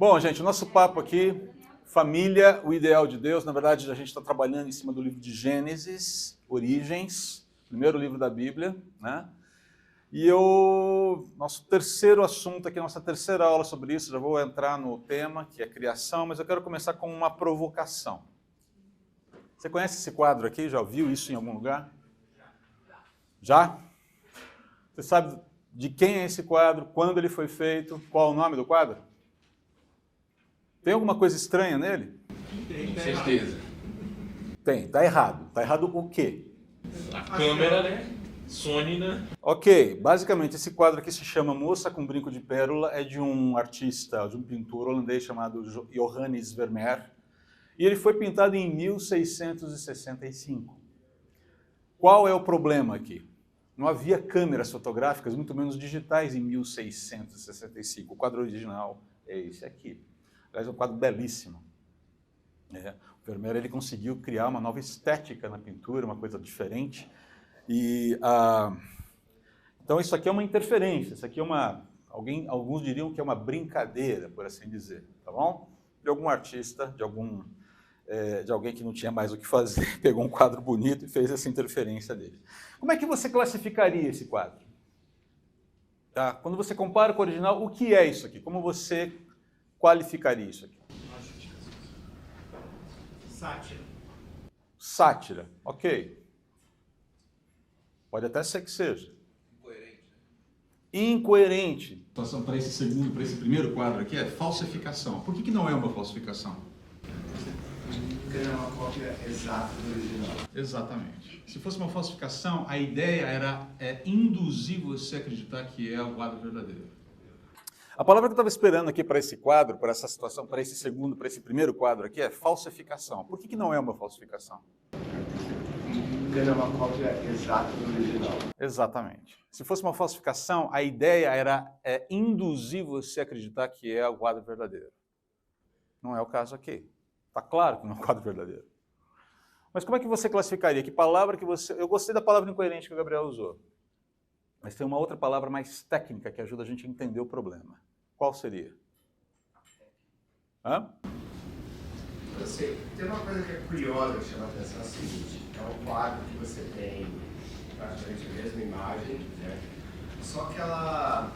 Bom, gente, o nosso papo aqui, família, o ideal de Deus. Na verdade, a gente está trabalhando em cima do livro de Gênesis, Origens, primeiro livro da Bíblia, né? E nosso terceiro assunto aqui, nossa terceira aula sobre isso, já vou entrar no tema, que é criação, mas eu quero começar com uma provocação. Você conhece esse quadro aqui? Já ouviu isso em algum lugar? Já? Você sabe de quem é esse quadro, quando ele foi feito, qual o nome do quadro? Tem alguma coisa estranha nele? Tem certeza. Tem, tá errado. Tá errado o quê? A câmera, né? Sony, né? Ok, basicamente esse quadro aqui se chama Moça com Brinco de Pérola, é de um artista, de um pintor holandês chamado Johannes Vermeer, e ele foi pintado em 1665. Qual é o problema aqui? Não havia câmeras fotográficas, muito menos digitais, em 1665. O quadro original é esse aqui. Aliás, é um quadro belíssimo. O Vermeer ele conseguiu criar uma nova estética na pintura, uma coisa diferente. Então isso aqui é uma interferência, isso aqui é alguns diriam que é uma brincadeira, por assim dizer, tá bom? De algum artista, de alguém que não tinha mais o que fazer, pegou um quadro bonito e fez essa interferência dele. Como é que você classificaria esse quadro? Tá? Quando você compara com o original, o que é isso aqui? Como você qualificaria isso aqui? Sátira. Sátira, ok. Pode até ser que seja. Incoerente. A situação para esse primeiro quadro aqui é falsificação. Por que não é uma falsificação? Porque não é uma cópia exata do original. Exatamente. Se fosse uma falsificação, a ideia era induzir você a acreditar que é o quadro verdadeiro. A palavra que eu estava esperando aqui para esse quadro, para essa situação, para esse primeiro quadro aqui é falsificação. Por que não é uma falsificação? Porque não é uma cópia exata do original. Exatamente. Se fosse uma falsificação, a ideia era induzir você a acreditar que é o quadro verdadeiro. Não é o caso aqui. Está claro que não é o quadro verdadeiro. Mas como é que você classificaria? Que palavra que você... Eu gostei da palavra incoerente que o Gabriel usou. Mas tem uma outra palavra mais técnica que ajuda a gente a entender o problema. Qual seria? Hã? Tem uma coisa que é curiosa que chama a atenção, é o seguinte, é um quadro que você tem praticamente a mesma imagem, né? Só que a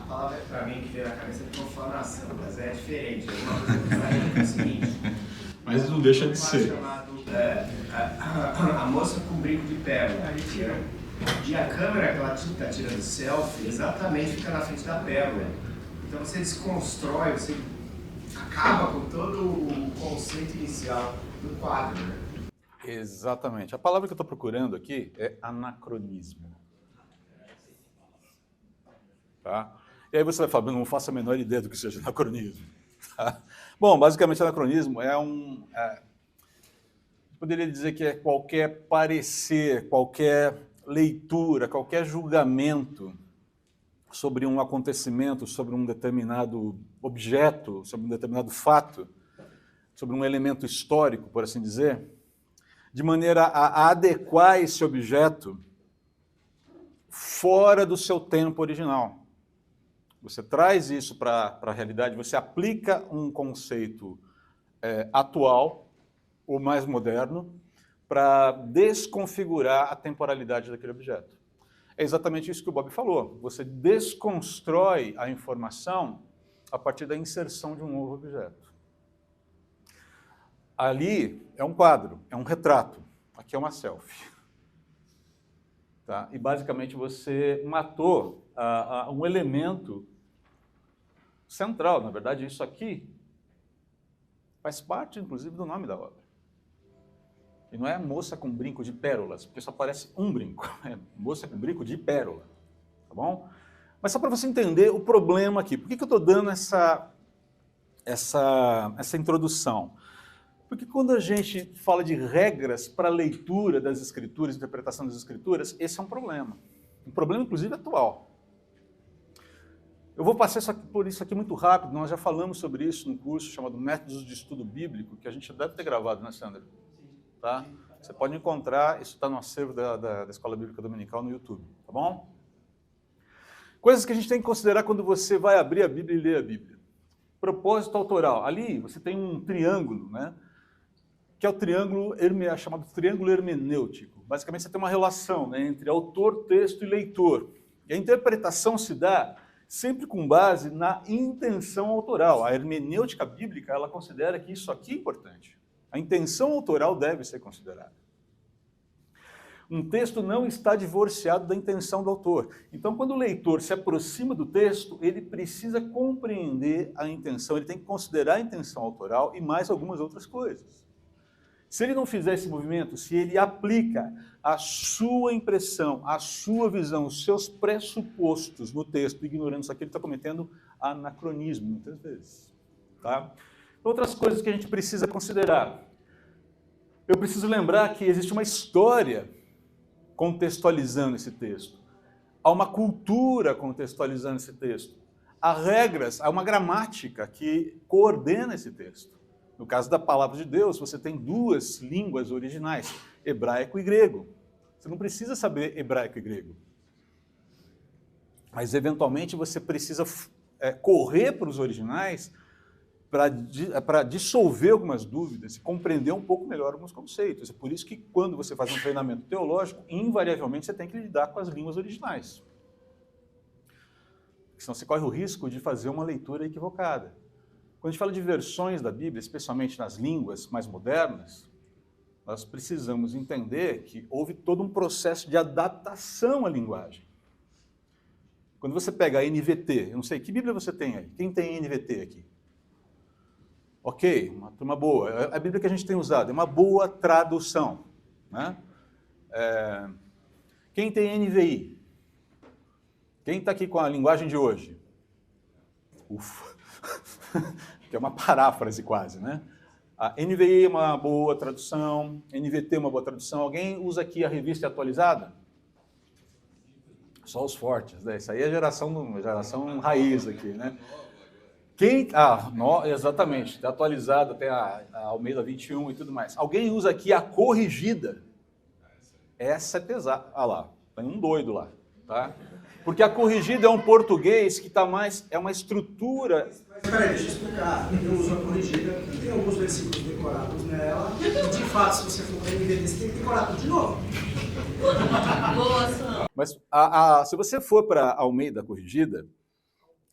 palavra para mim que veio na cabeça é profanação, mas é diferente. Uma coisa que é o seguinte. Mas não deixa de ser. Chamado, a moça com brinco de pérola. E a câmera que ela está tirando selfie exatamente fica na frente da pérola. Então você desconstrói, você acaba com todo o conceito inicial do quadro, né? Exatamente. A palavra que eu estou procurando aqui é anacronismo. Tá? E aí você vai falar, não faço a menor ideia do que seja anacronismo. Tá? Bom, basicamente anacronismo poderia dizer que é qualquer parecer, qualquer leitura, qualquer julgamento sobre um acontecimento, sobre um determinado objeto, sobre um determinado fato, sobre um elemento histórico, por assim dizer, de maneira a adequar esse objeto fora do seu tempo original. Você traz isso para a realidade, você aplica um conceito atual, ou mais moderno, para desconfigurar a temporalidade daquele objeto. É exatamente isso que o Bob falou. Você desconstrói a informação a partir da inserção de um novo objeto. Ali é um quadro, é um retrato. Aqui é uma selfie. Tá? E basicamente você matou um elemento central. Na verdade, isso aqui faz parte, inclusive, do nome da obra. E não é moça com brinco de pérolas, porque só aparece um brinco. É moça com brinco de pérola. Tá bom? Mas só para você entender o problema aqui. Por que eu estou dando essa introdução? Porque quando a gente fala de regras para a leitura das escrituras, interpretação das escrituras, esse é um problema. Um problema, inclusive, atual. Eu vou passar por isso aqui muito rápido. Nós já falamos sobre isso num curso chamado Métodos de Estudo Bíblico, que a gente deve ter gravado, né, Sandra? Tá? Você pode encontrar, isso está no acervo da Escola Bíblica Dominical no YouTube, tá bom? Coisas que a gente tem que considerar quando você vai abrir a Bíblia e ler a Bíblia. Propósito autoral. Ali você tem um triângulo, né? Que é o triângulo chamado triângulo hermenêutico. Basicamente você tem uma relação, né, entre autor, texto e leitor. E a interpretação se dá sempre com base na intenção autoral. A hermenêutica bíblica, ela considera que isso aqui é importante. A intenção autoral deve ser considerada. Um texto não está divorciado da intenção do autor. Então, quando o leitor se aproxima do texto, ele precisa compreender a intenção, ele tem que considerar a intenção autoral e mais algumas outras coisas. Se ele não fizer esse movimento, se ele aplica a sua impressão, a sua visão, os seus pressupostos no texto, ignorando isso aqui, ele está cometendo anacronismo, muitas vezes. Tá? Outras coisas que a gente precisa considerar. Eu preciso lembrar que existe uma história contextualizando esse texto. Há uma cultura contextualizando esse texto. Há regras, há uma gramática que coordena esse texto. No caso da palavra de Deus, você tem duas línguas originais, hebraico e grego. Você não precisa saber hebraico e grego. Mas, eventualmente, você precisa correr para os originais para dissolver algumas dúvidas e compreender um pouco melhor alguns conceitos. É por isso que, quando você faz um treinamento teológico, invariavelmente você tem que lidar com as línguas originais. Porque senão você corre o risco de fazer uma leitura equivocada. Quando a gente fala de versões da Bíblia, especialmente nas línguas mais modernas, nós precisamos entender que houve todo um processo de adaptação à linguagem. Quando você pega a NVT, eu não sei, que Bíblia você tem aí? Quem tem NVT aqui? Ok, uma turma boa. A Bíblia que a gente tem usado é uma boa tradução. Né? Quem tem NVI? Quem está aqui com a linguagem de hoje? Ufa! Que é uma paráfrase quase, né? A NVI é uma boa tradução, NVT é uma boa tradução. Alguém usa aqui a revista atualizada? Só os fortes, né? Isso aí é geração raiz aqui, né? Exatamente, está atualizado até a Almeida 21 e tudo mais. Alguém usa aqui a corrigida? Essa é pesada. Ah lá, tem um doido lá, tá? Porque a corrigida é um português que está mais... É uma estrutura... Mas peraí, deixa eu explicar. Eu uso a corrigida, tem alguns versículos decorados nela, e de fato, se você for para NVT, você tem que decorar tudo de novo. Boa, Mas se você for para a Almeida corrigida,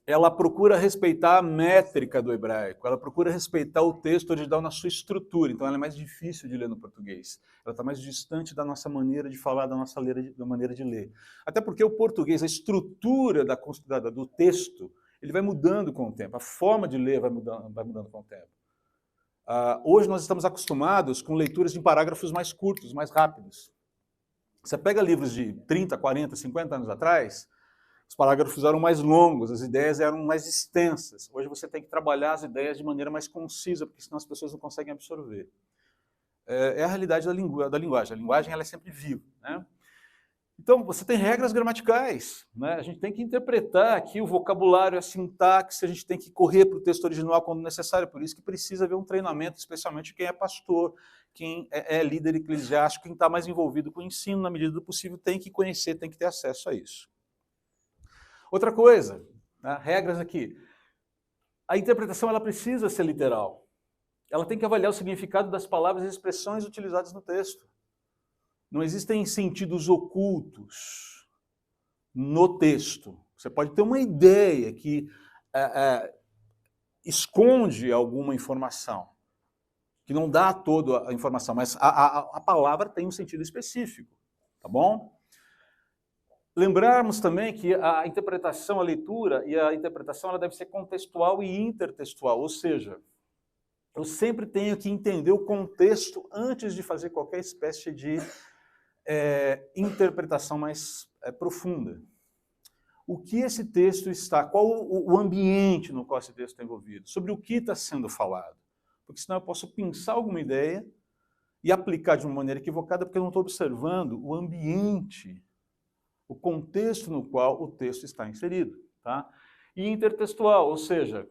ela procura respeitar a métrica do hebraico, ela procura respeitar o texto original na sua estrutura, então ela é mais difícil de ler no português. Ela está mais distante da nossa maneira de falar, da nossa maneira de ler. Até porque o português, a estrutura do texto, ele vai mudando com o tempo, a forma de ler vai mudando com o tempo. Hoje nós estamos acostumados com leituras em parágrafos mais curtos, mais rápidos. Você pega livros de 30, 40, 50 anos atrás, os parágrafos eram mais longos, as ideias eram mais extensas. Hoje você tem que trabalhar as ideias de maneira mais concisa, porque senão as pessoas não conseguem absorver. É a realidade da linguagem. A linguagem ela é sempre viva, né? Então, você tem regras gramaticais, né? A gente tem que interpretar aqui o vocabulário, a sintaxe, a gente tem que correr para o texto original quando necessário, por isso que precisa haver um treinamento, especialmente quem é pastor, quem é líder eclesiástico, quem está mais envolvido com o ensino, na medida do possível, tem que conhecer, tem que ter acesso a isso. Outra coisa, né? Regras aqui. A interpretação ela precisa ser literal. Ela tem que avaliar o significado das palavras e expressões utilizadas no texto. Não existem sentidos ocultos no texto. Você pode ter uma ideia que esconde alguma informação, que não dá toda a informação, mas a palavra tem um sentido específico, tá bom? Lembrarmos também que a interpretação, a leitura e a interpretação ela deve ser contextual e intertextual, ou seja, eu sempre tenho que entender o contexto antes de fazer qualquer espécie de interpretação mais profunda. O que esse texto está, qual o ambiente no qual esse texto está envolvido, sobre o que está sendo falado. Porque senão eu posso pensar alguma ideia e aplicar de uma maneira equivocada porque eu não estou observando o ambiente, o contexto no qual o texto está inserido. Tá? E intertextual, ou seja,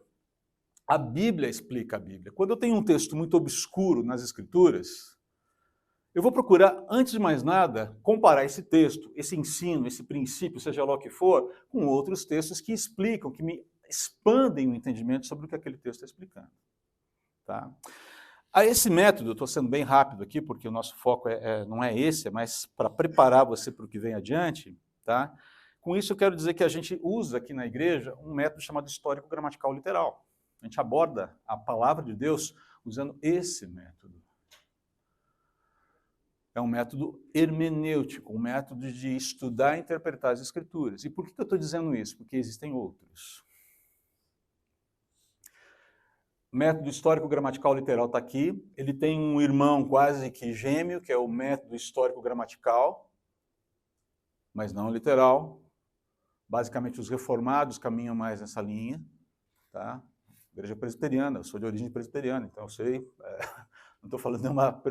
a Bíblia explica a Bíblia. Quando eu tenho um texto muito obscuro nas Escrituras, Eu vou procurar, antes de mais nada, comparar esse texto, esse ensino, esse princípio, seja lá o que for, com outros textos que explicam, que me expandem o entendimento sobre o que aquele texto está explicando. Tá? A esse método, eu estou sendo bem rápido aqui, porque o nosso foco não é esse, é mais para preparar você para o que vem adiante. Tá? Com isso, eu quero dizer que a gente usa aqui na igreja um método chamado histórico-gramatical literal. A gente aborda a palavra de Deus usando esse método. É um método hermenêutico, um método de estudar e interpretar as Escrituras. E por que eu estou dizendo isso? Porque existem outros. O método histórico-gramatical literal está aqui. Ele tem um irmão quase que gêmeo, que é o método histórico-gramatical, mas não literal. Basicamente, os reformados caminham mais nessa linha. Tá? Igreja presbiteriana, eu sou de origem presbiteriana, então eu sei... Não estou falando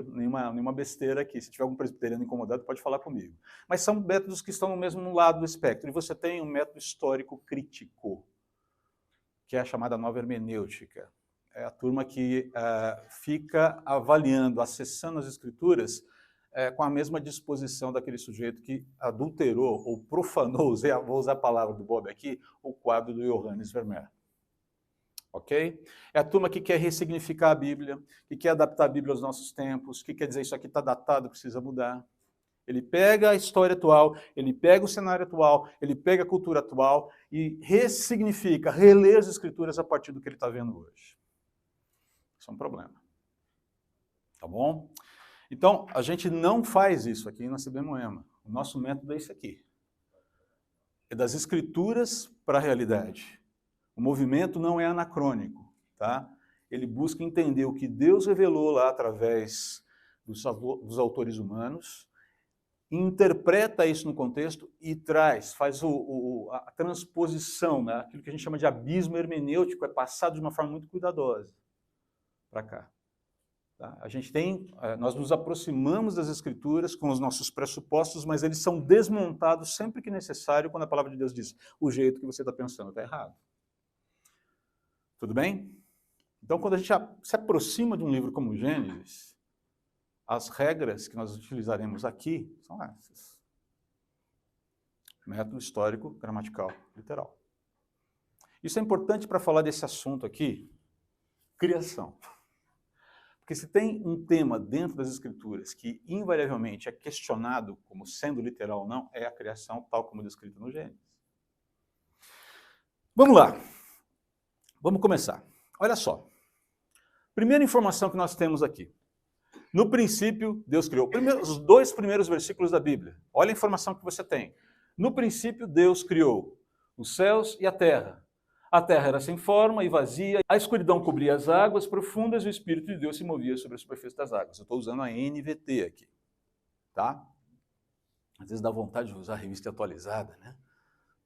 nenhuma besteira aqui. Se tiver algum presbiteriano incomodado, pode falar comigo. Mas são métodos que estão no mesmo lado do espectro. E você tem um método histórico crítico, que é a chamada nova hermenêutica. É a turma que fica avaliando, acessando as Escrituras com a mesma disposição daquele sujeito que adulterou ou profanou, vou usar a palavra do Bob aqui, o quadro do Johannes Vermeer. Ok? É a turma que quer ressignificar a Bíblia, que quer adaptar a Bíblia aos nossos tempos, que quer dizer isso aqui está datado, precisa mudar. Ele pega a história atual, ele pega o cenário atual, ele pega a cultura atual e ressignifica, relê as Escrituras a partir do que ele está vendo hoje. Isso é um problema. Tá bom? Então, a gente não faz isso aqui na CB Moema. O nosso método é esse aqui. É das Escrituras para a realidade. O movimento não é anacrônico, tá? Ele busca entender o que Deus revelou lá através dos autores humanos, interpreta isso no contexto e faz a transposição, né? Aquilo que a gente chama de abismo hermenêutico, é passado de uma forma muito cuidadosa para cá. Tá? Nós nos aproximamos das Escrituras com os nossos pressupostos, mas eles são desmontados sempre que necessário quando a palavra de Deus diz o jeito que você está pensando está errado. Tudo bem? Então, quando a gente se aproxima de um livro como Gênesis, as regras que nós utilizaremos aqui são essas. Método histórico, gramatical, literal. Isso é importante para falar desse assunto aqui, criação. Porque se tem um tema dentro das Escrituras que invariavelmente é questionado como sendo literal ou não, é a criação tal como descrita no Gênesis. Vamos lá. Vamos começar. Olha só. Primeira informação que nós temos aqui. No princípio, Deus criou. Os 2 primeiros versículos da Bíblia. Olha a informação que você tem. No princípio, Deus criou os céus e a terra. A terra era sem forma e vazia. A escuridão cobria as águas profundas e o Espírito de Deus se movia sobre a superfície das águas. Eu estou usando a NVT aqui. Tá? Às vezes dá vontade de usar a revista atualizada, né?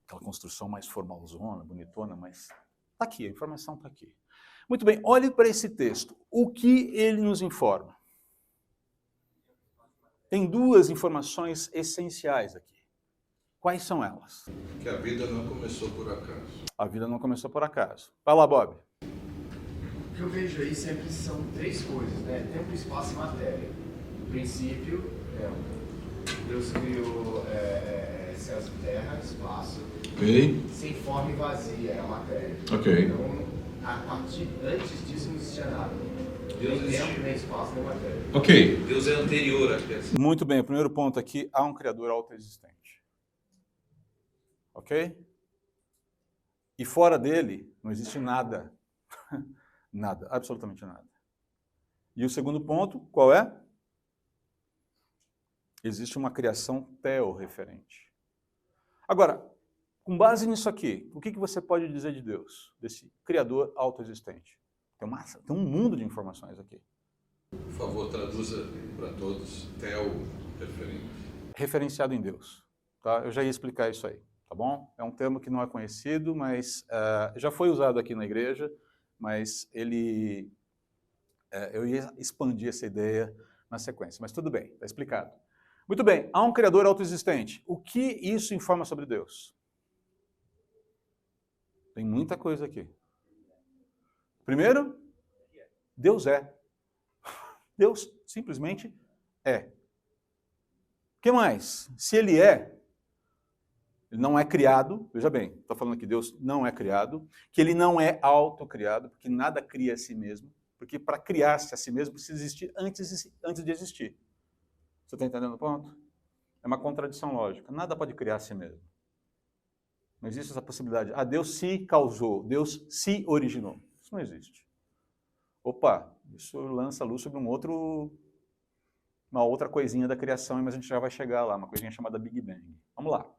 Aquela construção mais formalzona, bonitona, mas... Está aqui, a informação está aqui. Muito bem, olhe para esse texto. O que ele nos informa? Tem 2 informações essenciais aqui. Quais são elas? Que a vida não começou por acaso. A vida não começou por acaso. Vai lá, Bob. O que eu vejo aí sempre são 3 coisas, né? Tempo, espaço e matéria. No princípio, Deus criou céus e terra, espaço. Ok. Sem forma e vazia, é a matéria. Ok. Então, antes disso não existia nada. Deus Nem tempo, nem espaço, nem matéria. Ok. Deus é anterior à criação. Muito bem, o primeiro ponto aqui, há um Criador autoexistente. Ok? E fora dele, não existe nada. Nada, absolutamente nada. E o segundo ponto, qual é? Existe uma criação teorreferente. Agora, com base nisso aqui, o que você pode dizer de Deus, desse Criador autoexistente? Tem um mundo de informações aqui. Por favor, traduza para todos. Teo-referente. Referenciado em Deus. Tá? Eu já ia explicar isso aí, tá bom? É um termo que não é conhecido, mas já foi usado aqui na igreja, mas eu ia expandir essa ideia na sequência. Mas tudo bem, está explicado. Muito bem, há um Criador autoexistente. O que isso informa sobre Deus? Tem muita coisa aqui. Primeiro, Deus é. Deus simplesmente é. O que mais? Se ele não é criado, veja bem, está falando que Deus não é criado, que ele não é autocriado, porque nada cria a si mesmo, porque para criar-se a si mesmo precisa existir antes de existir. Você está entendendo o ponto? É uma contradição lógica. Nada pode criar a si mesmo. Não existe essa possibilidade. Ah, Deus se causou, Deus se originou. Isso não existe. Opa, isso lança luz sobre uma outra coisinha da criação, mas a gente já vai chegar lá, uma coisinha chamada Big Bang. Vamos lá.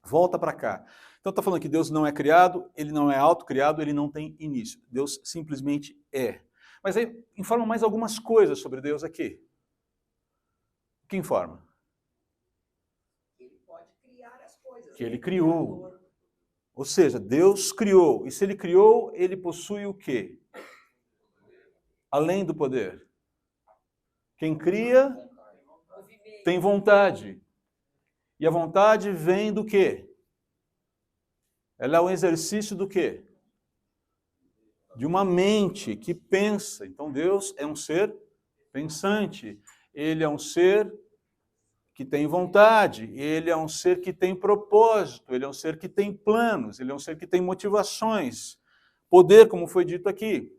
Volta para cá. Então está falando que Deus não é criado, ele não é autocriado, ele não tem início. Deus simplesmente é. Mas aí informa mais algumas coisas sobre Deus aqui. O que informa? Ele pode criar as coisas. Que ele criou. Ou seja, Deus criou. E se ele criou, ele possui o quê? Além do poder. Quem cria tem vontade. E a vontade vem do quê? Ela é um exercício do quê? De uma mente que pensa. Então Deus é um ser pensante. Ele é um ser que tem vontade. Ele é um ser que tem propósito. Ele é um ser que tem planos. Ele é um ser que tem motivações. Poder, como foi dito aqui.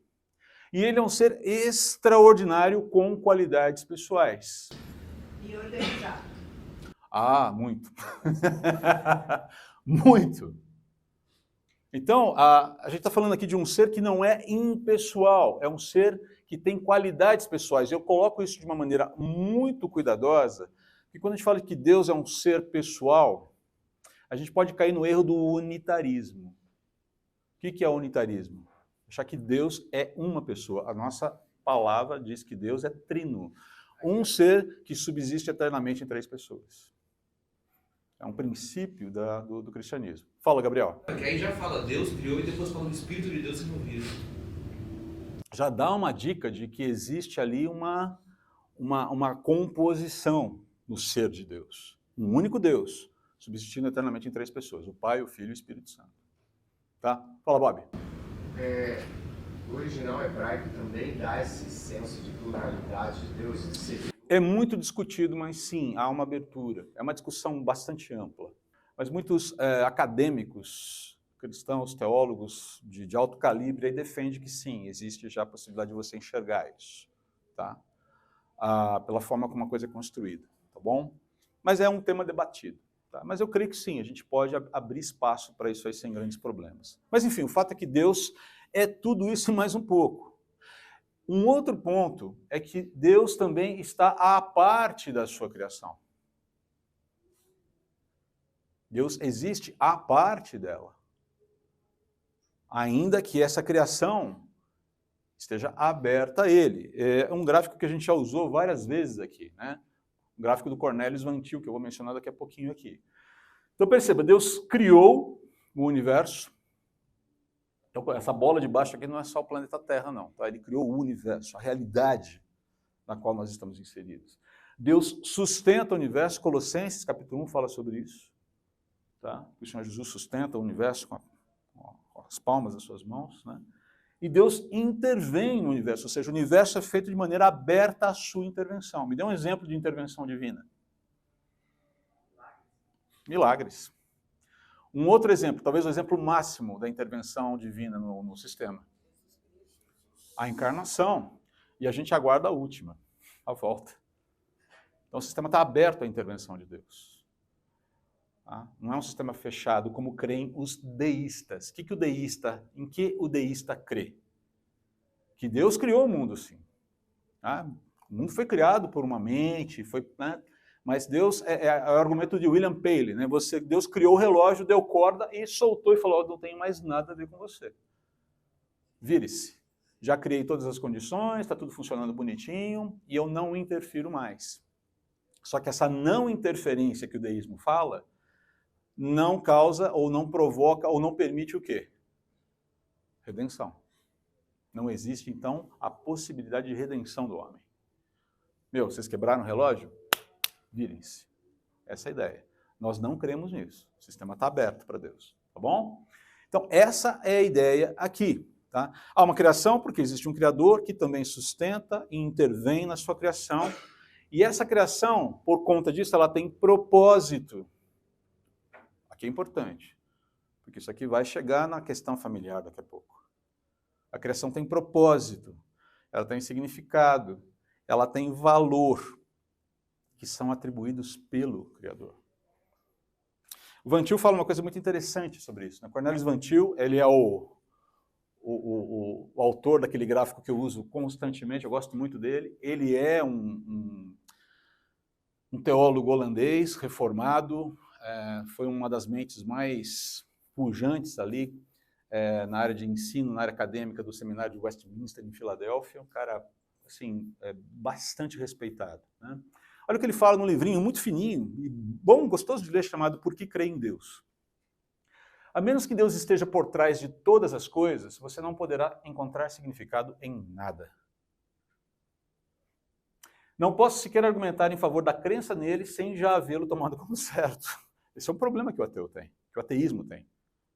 E ele é um ser extraordinário com qualidades pessoais. E organizado. Ah, muito. Muito. Então, a gente está falando aqui de um ser que não é impessoal, é um ser que tem qualidades pessoais. Eu coloco isso de uma maneira muito cuidadosa, porque quando a gente fala que Deus é um ser pessoal, a gente pode cair no erro do unitarismo. O que é unitarismo? Achar que Deus é uma pessoa. A nossa palavra diz que Deus é trino. Um ser que subsiste eternamente em 3 pessoas. É um princípio do cristianismo. Fala, Gabriel. Porque aí já fala Deus criou e depois fala do Espírito de Deus envolvido. Já dá uma dica de que existe ali uma composição no ser de Deus. Um único Deus, subsistindo eternamente em 3 pessoas. O Pai, o Filho e o Espírito Santo. Tá? Fala, Bob. O original hebraico também dá esse senso de pluralidade de Deus, de ser. É muito discutido, mas sim, há uma abertura. É uma discussão bastante ampla. Mas muitos acadêmicos, cristãos, teólogos de alto calibre, aí defendem que sim, existe já a possibilidade de você enxergar isso, tá? Pela forma como a coisa é construída, tá bom? Mas é um tema debatido. Tá? Mas eu creio que sim, a gente pode abrir espaço para isso aí sem grandes problemas. Mas enfim, o fato é que Deus é tudo isso e mais um pouco. Um outro ponto é que Deus também está à parte da sua criação. Deus existe à parte dela. Ainda que essa criação esteja aberta a Ele. É um gráfico que a gente já usou várias vezes aqui, né? O gráfico do Cornelius Van Til, que eu vou mencionar daqui a pouquinho aqui. Então perceba, Deus criou o universo. Então, essa bola de baixo aqui não é só o planeta Terra, não. Tá? Ele criou o universo, a realidade na qual nós estamos inseridos. Deus sustenta o universo, Colossenses capítulo 1 fala sobre isso. Tá? O Senhor Jesus sustenta o universo com as palmas das suas mãos. Né? E Deus intervém no universo, ou seja, o universo é feito de maneira aberta à sua intervenção. Me dê um exemplo de intervenção divina. Milagres. Um outro exemplo, talvez o exemplo máximo da intervenção divina no sistema. A encarnação. E a gente aguarda a última, a volta. Então o sistema está aberto à intervenção de Deus. Tá? Não é um sistema fechado, como creem os deístas. Em que o deísta crê? Que Deus criou o mundo, sim. Tá? O mundo foi criado por uma mente, né? Mas Deus, é o argumento de William Paley, né? Deus criou o relógio, deu corda e soltou e falou, não tem mais nada a ver com você. Vire-se. Já criei todas as condições, está tudo funcionando bonitinho e eu não interfiro mais. Só que essa não interferência que o deísmo fala, não causa ou não provoca ou não permite o quê? Redenção. Não existe, então, a possibilidade de redenção do homem. Vocês quebraram o relógio? Virem-se. Essa é a ideia. Nós não cremos nisso. O sistema está aberto para Deus. Tá bom? Então, essa é a ideia aqui. Tá? Há uma criação porque existe um Criador que também sustenta e intervém na sua criação. E essa criação, por conta disso, ela tem propósito. Aqui é importante, porque isso aqui vai chegar na questão familiar daqui a pouco. A criação tem propósito, ela tem significado, ela tem valor, que são atribuídos pelo Criador. O Van Til fala uma coisa muito interessante sobre isso. Cornelius Van Til, ele é o autor daquele gráfico que eu uso constantemente, eu gosto muito dele. Ele é um teólogo holandês, reformado, foi uma das mentes mais pujantes ali na área de ensino, na área acadêmica do seminário de Westminster, em Filadélfia, um cara assim, bastante respeitado, né? Olha o que ele fala num livrinho muito fininho, e bom, gostoso de ler, chamado Por que Crer em Deus? A menos que Deus esteja por trás de todas as coisas, você não poderá encontrar significado em nada. Não posso sequer argumentar em favor da crença nele sem já havê-lo tomado como certo. Esse é um problema que o ateu tem, que o ateísmo tem.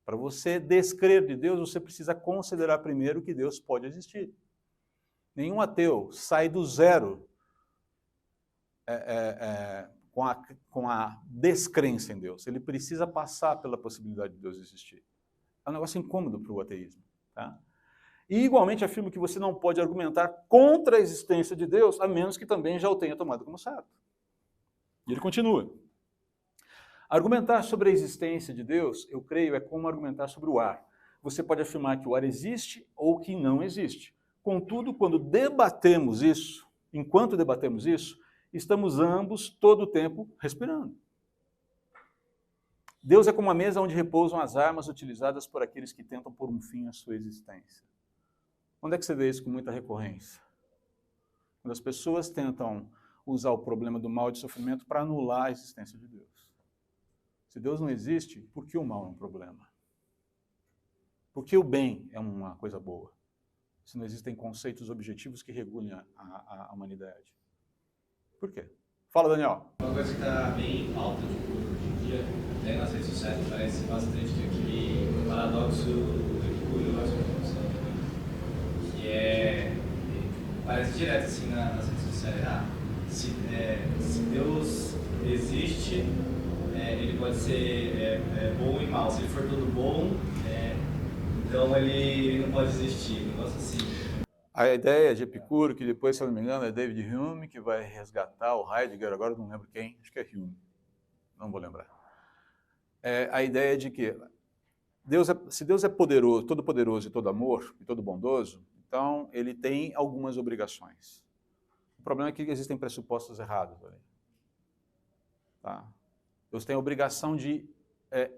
Para você descrer de Deus, você precisa considerar primeiro que Deus pode existir. Nenhum ateu sai do zero com a descrença em Deus. Ele precisa passar pela possibilidade de Deus existir. É um negócio incômodo para o ateísmo. Tá? E igualmente afirmo que você não pode argumentar contra a existência de Deus, a menos que também já o tenha tomado como certo. E ele continua. Argumentar sobre a existência de Deus, eu creio, é como argumentar sobre o ar. Você pode afirmar que o ar existe ou que não existe. Contudo, quando debatemos isso, enquanto debatemos isso, estamos ambos todo o tempo respirando. Deus é como a mesa onde repousam as armas utilizadas por aqueles que tentam pôr um fim à sua existência. Onde é que você vê isso com muita recorrência? Quando as pessoas tentam usar o problema do mal e do sofrimento para anular a existência de Deus. Se Deus não existe, por que o mal é um problema? Por que o bem é uma coisa boa? Se não existem conceitos objetivos que regulem a humanidade. Por quê? Fala, Daniel. Uma coisa que está bem alta hoje em dia, até nas redes sociais, parece bastante aquele paradoxo do Epicúrio, acho que parece direto assim nas redes sociais. Se Deus existe, ele pode ser bom e mal. Se ele for todo bom, então ele não pode existir. Um negócio assim. A ideia de Epicuro, que depois, se eu não me engano, é David Hume, que vai resgatar o Heidegger, agora eu não lembro quem, acho que é Hume, não vou lembrar. A ideia de que se Deus é poderoso, todo poderoso e todo amor, e todo bondoso, então ele tem algumas obrigações. O problema é que existem pressupostos errados ali. Tá? Deus tem a obrigação de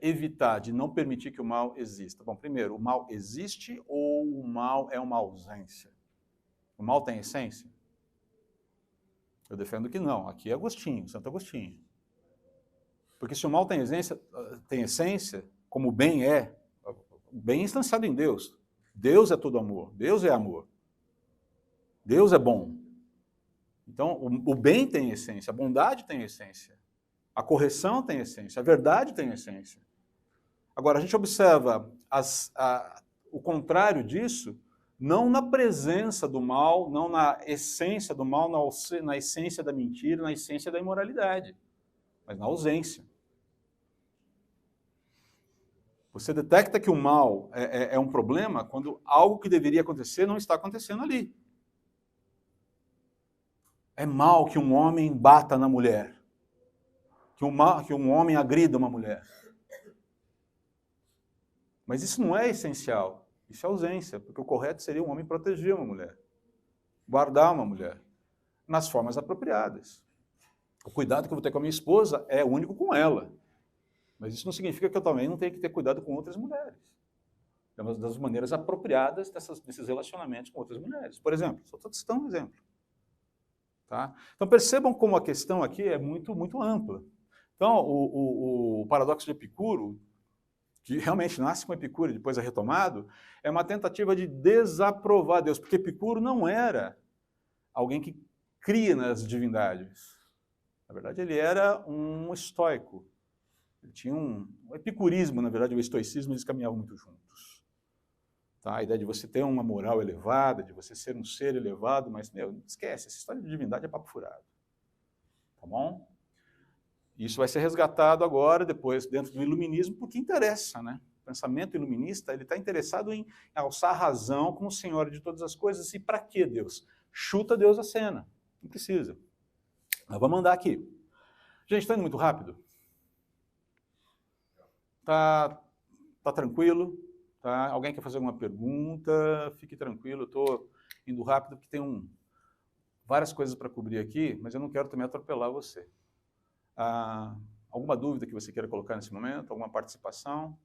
evitar, de não permitir que o mal exista. Bom, primeiro, o mal existe ou o mal é uma ausência? O mal tem essência? Eu defendo que não. Aqui é Agostinho, Santo Agostinho. Porque se o mal tem essência, como o bem é instanciado em Deus. Deus é todo amor, Deus é amor. Deus é bom. Então, o bem tem essência, a bondade tem essência, a correção tem essência, a verdade tem essência. Agora, a gente observa o contrário disso, não na presença do mal, não na essência do mal, na essência da mentira, na essência da imoralidade, mas na ausência. Você detecta que o mal é um problema quando algo que deveria acontecer não está acontecendo ali. É mal que um homem bata na mulher, que um homem agrida uma mulher. Mas isso não é essencial. Isso é ausência, porque o correto seria um homem proteger uma mulher, guardar uma mulher, nas formas apropriadas. O cuidado que eu vou ter com a minha esposa é único com ela, mas isso não significa que eu também não tenha que ter cuidado com outras mulheres. É uma das maneiras apropriadas desses relacionamentos com outras mulheres. Por exemplo, só estou citando um exemplo. Tá? Então percebam como a questão aqui é muito, muito ampla. Então, o paradoxo de Epicuro, que realmente nasce com Epicuro e depois é retomado, é uma tentativa de desaprovar Deus, porque Epicuro não era alguém que cria nas divindades. Na verdade, ele era um estoico. Ele tinha um epicurismo, na verdade, o estoicismo, eles caminhavam muito juntos. Tá? A ideia de você ter uma moral elevada, de você ser um ser elevado, mas, esquece, essa história de divindade é papo furado. Tá bom? Isso vai ser resgatado agora, depois, dentro do iluminismo, porque interessa, né? O pensamento iluminista, ele está interessado em alçar a razão como Senhor de todas as coisas. E para que Deus? Chuta Deus a cena. Não precisa. Nós vamos andar aqui. Gente, está indo muito rápido? Tá tranquilo? Tá? Alguém quer fazer alguma pergunta? Fique tranquilo, eu estou indo rápido porque tem várias coisas para cobrir aqui, mas eu não quero também atropelar você. Alguma dúvida que você queira colocar nesse momento? Alguma participação?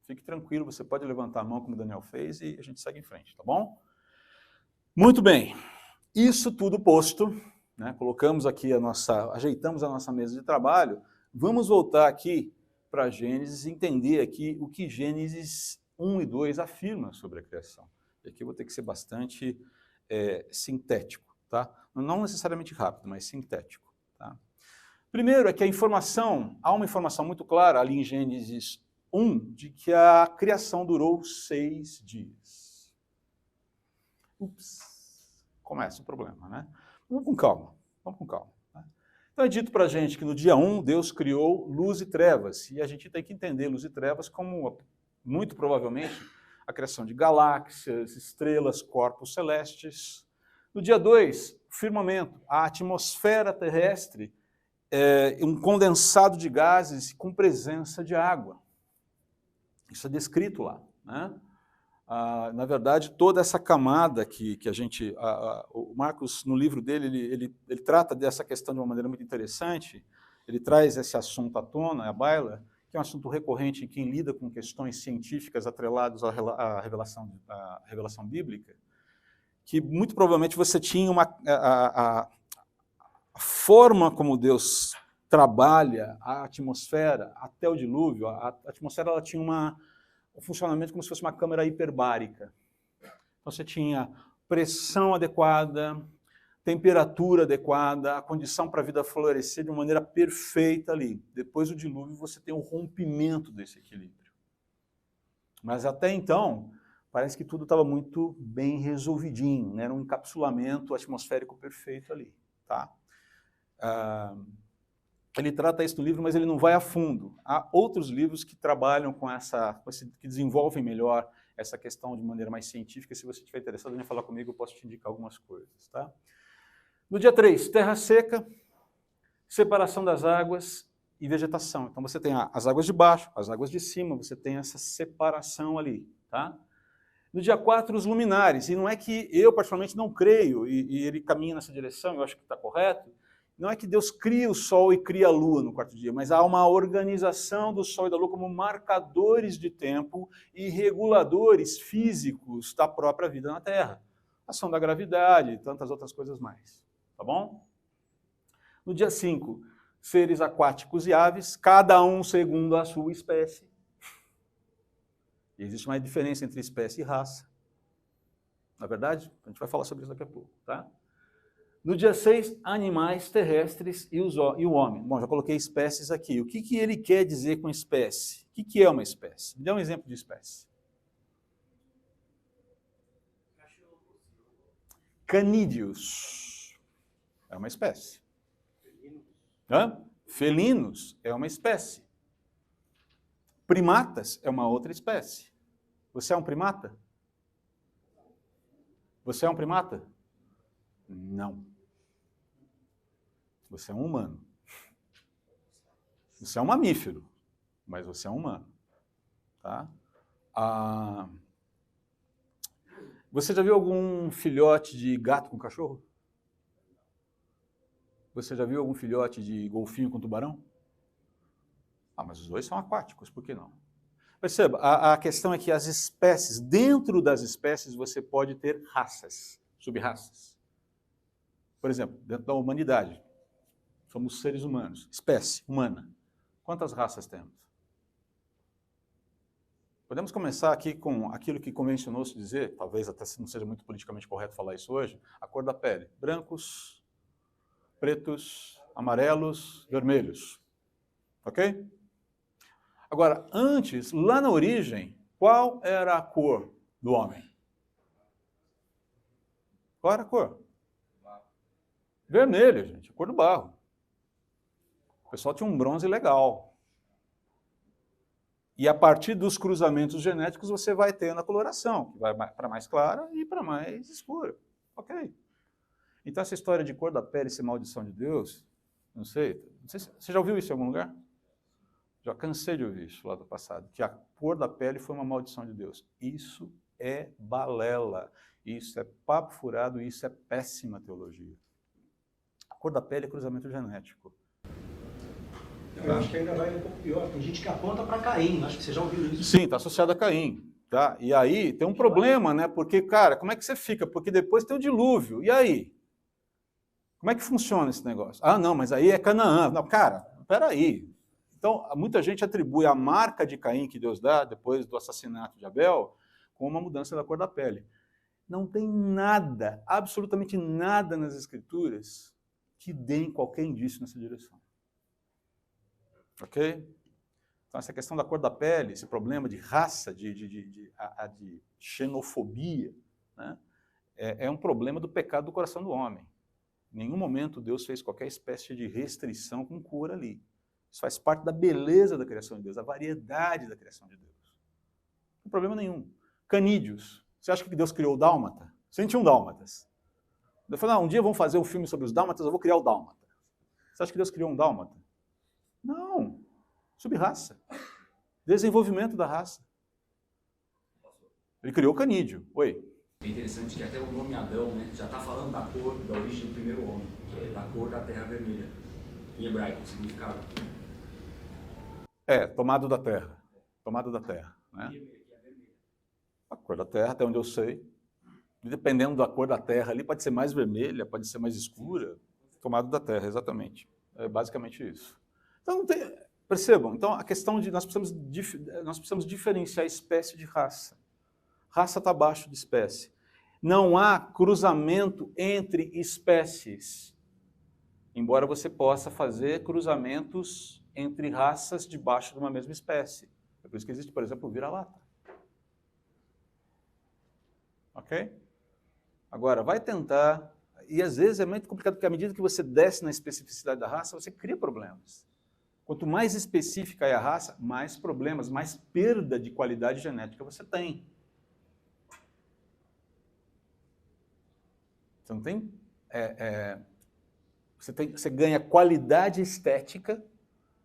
Fique tranquilo, você pode levantar a mão como o Daniel fez e a gente segue em frente, tá bom? Muito bem. Isso tudo posto, né? Colocamos aqui ajeitamos a nossa mesa de trabalho. Vamos voltar aqui para Gênesis e entender aqui o que Gênesis 1 e 2 afirma sobre a criação. E aqui eu vou ter que ser bastante sintético, tá? Não necessariamente rápido, mas sintético, tá? Primeiro é que há uma informação muito clara ali em Gênesis 1 de que a criação durou 6 dias. Começa o problema, né? Vamos com calma. Tá? Então é dito para a gente que no dia 1 Deus criou luz e trevas, e a gente tem que entender luz e trevas como, muito provavelmente, a criação de galáxias, estrelas, corpos celestes. No dia 2, firmamento, a atmosfera terrestre, um condensado de gases com presença de água. Isso é descrito lá, né? Na verdade, toda essa camada que a gente... o Marcos, no livro dele, ele trata dessa questão de uma maneira muito interessante. Ele traz esse assunto à tona, à baila, que é um assunto recorrente em quem lida com questões científicas atreladas à revelação bíblica, que muito provavelmente você tinha a forma como Deus trabalha a atmosfera até o dilúvio. A atmosfera ela tinha um funcionamento como se fosse uma câmara hiperbárica. Então você tinha pressão adequada, temperatura adequada, a condição para a vida florescer de uma maneira perfeita ali. Depois do dilúvio você tem um rompimento desse equilíbrio. Mas até então, parece que tudo estava muito bem resolvidinho, né? Era um encapsulamento atmosférico perfeito ali. Tá? Ele trata isso no livro, mas ele não vai a fundo. Há outros livros que trabalham que desenvolvem melhor essa questão de maneira mais científica. Se você estiver interessado em falar comigo, eu posso te indicar algumas coisas. Tá? No dia 3, terra seca, separação das águas e vegetação. Então você tem as águas de baixo, as águas de cima, você tem essa separação ali. Tá? No dia 4, os luminares. E não é que eu, particularmente, não creio, e ele caminha nessa direção, eu acho que está correto. Não é que Deus cria o Sol e cria a Lua no quarto dia, mas há uma organização do Sol e da Lua como marcadores de tempo e reguladores físicos da própria vida na Terra. Ação da gravidade e tantas outras coisas mais. Tá bom? No dia 5, seres aquáticos e aves, cada um segundo a sua espécie. E existe uma diferença entre espécie e raça. Na verdade, a gente vai falar sobre isso daqui a pouco, tá? No dia 6, animais terrestres e o homem. Bom, já coloquei espécies aqui. O que ele quer dizer com espécie? O que é uma espécie? Me dê um exemplo de espécie. Canídeos. É uma espécie. Felinos é uma espécie. Primatas é uma outra espécie. Você é um primata? Você é um primata? Não. Você é um humano. Você é um mamífero, mas você é um humano. Tá? Você já viu algum filhote de gato com cachorro? Você já viu algum filhote de golfinho com tubarão? Mas os dois são aquáticos, por que não? Perceba, a questão é que as espécies, dentro das espécies, você pode ter raças, sub-raças. Por exemplo, dentro da humanidade, somos seres humanos, espécie humana. Quantas raças temos? Podemos começar aqui com aquilo que convencionou-se dizer, talvez até não seja muito politicamente correto falar isso hoje, a cor da pele. Brancos, pretos, amarelos, vermelhos. Ok? Agora, antes, lá na origem, qual era a cor do homem? Qual era a cor? Vermelho, gente, a cor do barro. pessoal tinha um bronze legal. E a partir dos cruzamentos genéticos você vai tendo a coloração, que vai para mais clara e para mais escura. Ok. Então essa história de cor da pele ser maldição de Deus, não sei se você já ouviu isso em algum lugar? Já cansei de ouvir isso lá do passado, que a cor da pele foi uma maldição de Deus. Isso é balela, isso é papo furado, isso é péssima teologia. A cor da pele é cruzamento genético. Eu acho que ainda vai um pouco pior. Tem gente que aponta para Caim, acho que você já ouviu isso. Sim, está associado a Caim. Tá? E aí tem um problema, né? Porque, cara, como é que você fica? Porque depois tem o dilúvio. E aí? Como é que funciona esse negócio? Ah, não, mas aí é Canaã. Não, cara, peraí. Então, muita gente atribui a marca de Caim que Deus dá, depois do assassinato de Abel, com uma mudança da cor da pele. Não tem nada, absolutamente nada nas Escrituras que dê qualquer indício nessa direção. Ok? Então, essa questão da cor da pele, esse problema de raça, de xenofobia, né, é um problema do pecado do coração do homem. Em nenhum momento Deus fez qualquer espécie de restrição com cor ali. Isso faz parte da beleza da criação de Deus, da variedade da criação de Deus. Não tem problema nenhum. Canídeos. Você acha que Deus criou o dálmata? 101 dálmatas. Deus falou, um dia vamos fazer um filme sobre os dálmatas, eu vou criar o dálmata. Você acha que Deus criou um dálmata? Não. Subraça. Desenvolvimento da raça. Ele criou o canídeo. Oi. É interessante que até o nome Adão, né, já está falando da cor, da origem do primeiro homem, que é da cor da terra vermelha. Em hebraico, o significado. Tomado da terra. Tomado da terra. Né? A cor da terra, até onde eu sei. Dependendo da cor da terra ali, pode ser mais vermelha, pode ser mais escura. Tomado da terra, exatamente. É basicamente isso. Então, não tem... Percebam, então a questão de nós precisamos diferenciar espécie de raça. Raça está abaixo de espécie. Não há cruzamento entre espécies. Embora você possa fazer cruzamentos entre raças debaixo de uma mesma espécie. É por isso que existe, por exemplo, o vira-lata. Ok? Agora, vai tentar... E às vezes é muito complicado, porque à medida que você desce na especificidade da raça, você cria problemas. Quanto mais específica é a raça, mais problemas, mais perda de qualidade genética você tem. Você não tem... Você ganha qualidade estética,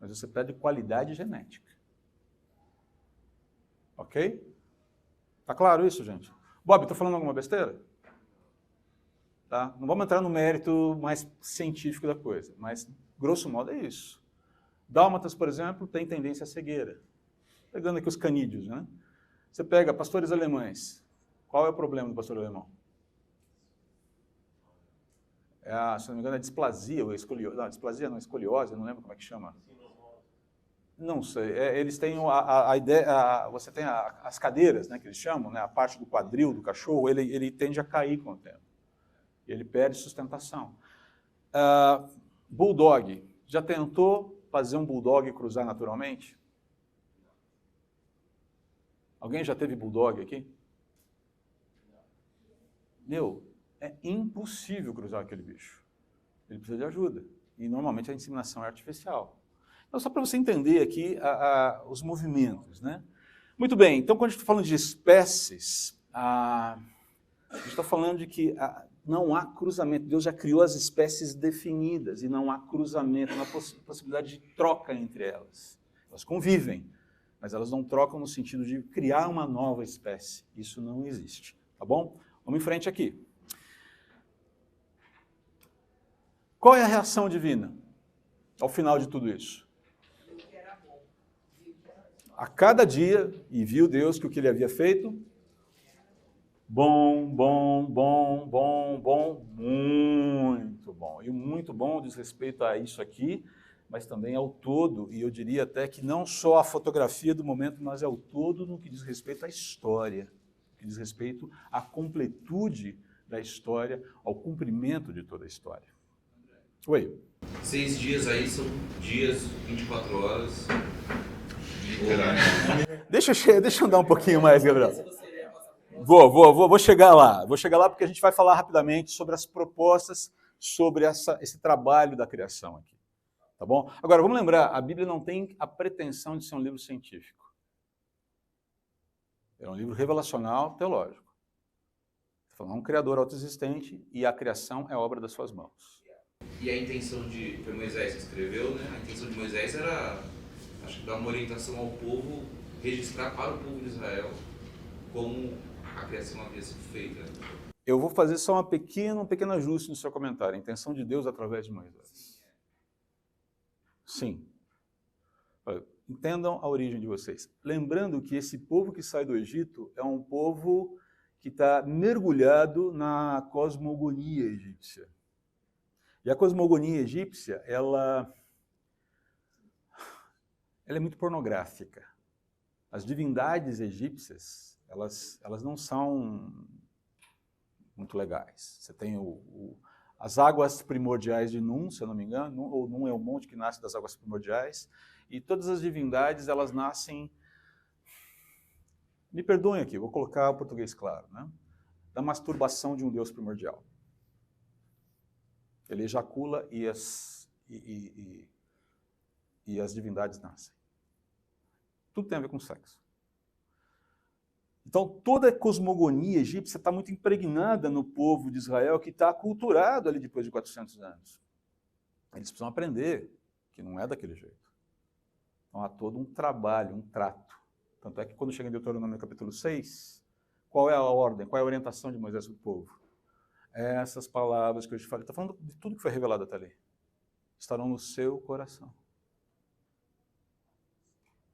mas você perde qualidade genética. Ok? Tá claro isso, gente? Bob, estou falando alguma besteira? Tá? Não vamos entrar no mérito mais científico da coisa, mas, grosso modo, é isso. Dálmatas, por exemplo, tem tendência à cegueira. Pegando aqui os canídeos, né? Você pega pastores alemães. Qual é o problema do pastor alemão? Se não me engano, é displasia ou escoliose. Não, displasia não, escoliose, eu não lembro como é que chama. Não sei. Eles têm a ideia, você tem as cadeiras, né, que eles chamam, né, a parte do quadril do cachorro, ele tende a cair com o tempo. Ele perde sustentação. Bulldog. Já tentou fazer um bulldog cruzar naturalmente? Alguém já teve bulldog aqui? Meu, é impossível cruzar aquele bicho. Ele precisa de ajuda. E normalmente a inseminação é artificial. Então, só para você entender aqui os movimentos, né? Muito bem, então quando a gente está falando de espécies, a gente está falando de que não há cruzamento. Deus já criou as espécies definidas e não há cruzamento, não há possibilidade de troca entre elas. Elas convivem, mas elas não trocam no sentido de criar uma nova espécie. Isso não existe, tá bom? Vamos em frente aqui. Qual é a reação divina ao final de tudo isso? A cada dia, e viu Deus que o que ele havia feito, bom, bom, bom, bom, bom, muito bom. E o muito bom diz respeito a isso aqui, mas também ao todo, e eu diria até que não só a fotografia do momento, mas é o todo no que diz respeito à história, no que diz respeito à completude da história, ao cumprimento de toda a história. Oi. 6 dias aí são dias, 24 horas. Deixa eu andar um pouquinho mais, Gabriel. Vou chegar lá. Vou chegar lá porque a gente vai falar rapidamente sobre as propostas, sobre esse trabalho da criação aqui. Tá bom? Agora, vamos lembrar, a Bíblia não tem a pretensão de ser um livro científico. É um livro revelacional teológico. Está falando de um criador autoexistente e a criação é obra das suas mãos. E a intenção de... Foi Moisés que escreveu, né? A intenção de Moisés era, acho que, dar uma orientação ao povo, registrar para o povo de Israel como a criação havia sido feita. Eu vou fazer só um pequeno ajuste no seu comentário. A intenção de Deus através de Moisés. Sim. Entendam a origem de vocês. Lembrando que esse povo que sai do Egito é um povo que está mergulhado na cosmogonia egípcia. E a cosmogonia egípcia, ela é muito pornográfica. As divindades egípcias, elas não são muito legais. Você tem as águas primordiais de Num, se eu não me engano, ou Num é o monte que nasce das águas primordiais, e todas as divindades, elas nascem, me perdoem aqui, vou colocar o português claro, né? Da masturbação de um Deus primordial. Ele ejacula e as divindades nascem. Tudo tem a ver com sexo. Então, toda a cosmogonia egípcia está muito impregnada no povo de Israel, que está aculturado ali depois de 400 anos. Eles precisam aprender que não é daquele jeito. Então, há todo um trabalho, um trato. Tanto é que quando chega em Deuteronômio capítulo 6, qual é a ordem, qual é a orientação de Moisés para o povo? Essas palavras que eu te falei, está falando de tudo que foi revelado até ali. Estarão no seu coração.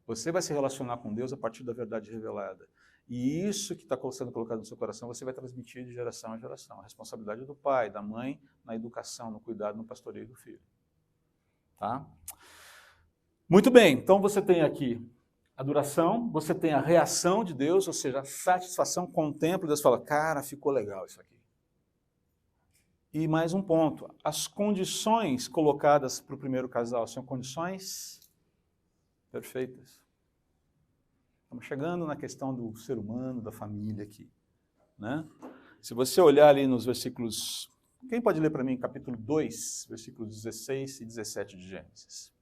Você vai se relacionar com Deus a partir da verdade revelada. E isso que está sendo colocado no seu coração, você vai transmitir de geração em geração. A responsabilidade do pai, da mãe, na educação, no cuidado, no pastoreio do filho. Tá? Muito bem, então você tem aqui a adoração, você tem a reação de Deus, ou seja, a satisfação, contempla, Deus fala, cara, ficou legal isso aqui. E mais um ponto, as condições colocadas para o primeiro casal são condições perfeitas. Estamos chegando na questão do ser humano, da família aqui. Né? Se você olhar ali nos versículos... Quem pode ler para mim capítulo 2, versículos 16 e 17 de Gênesis?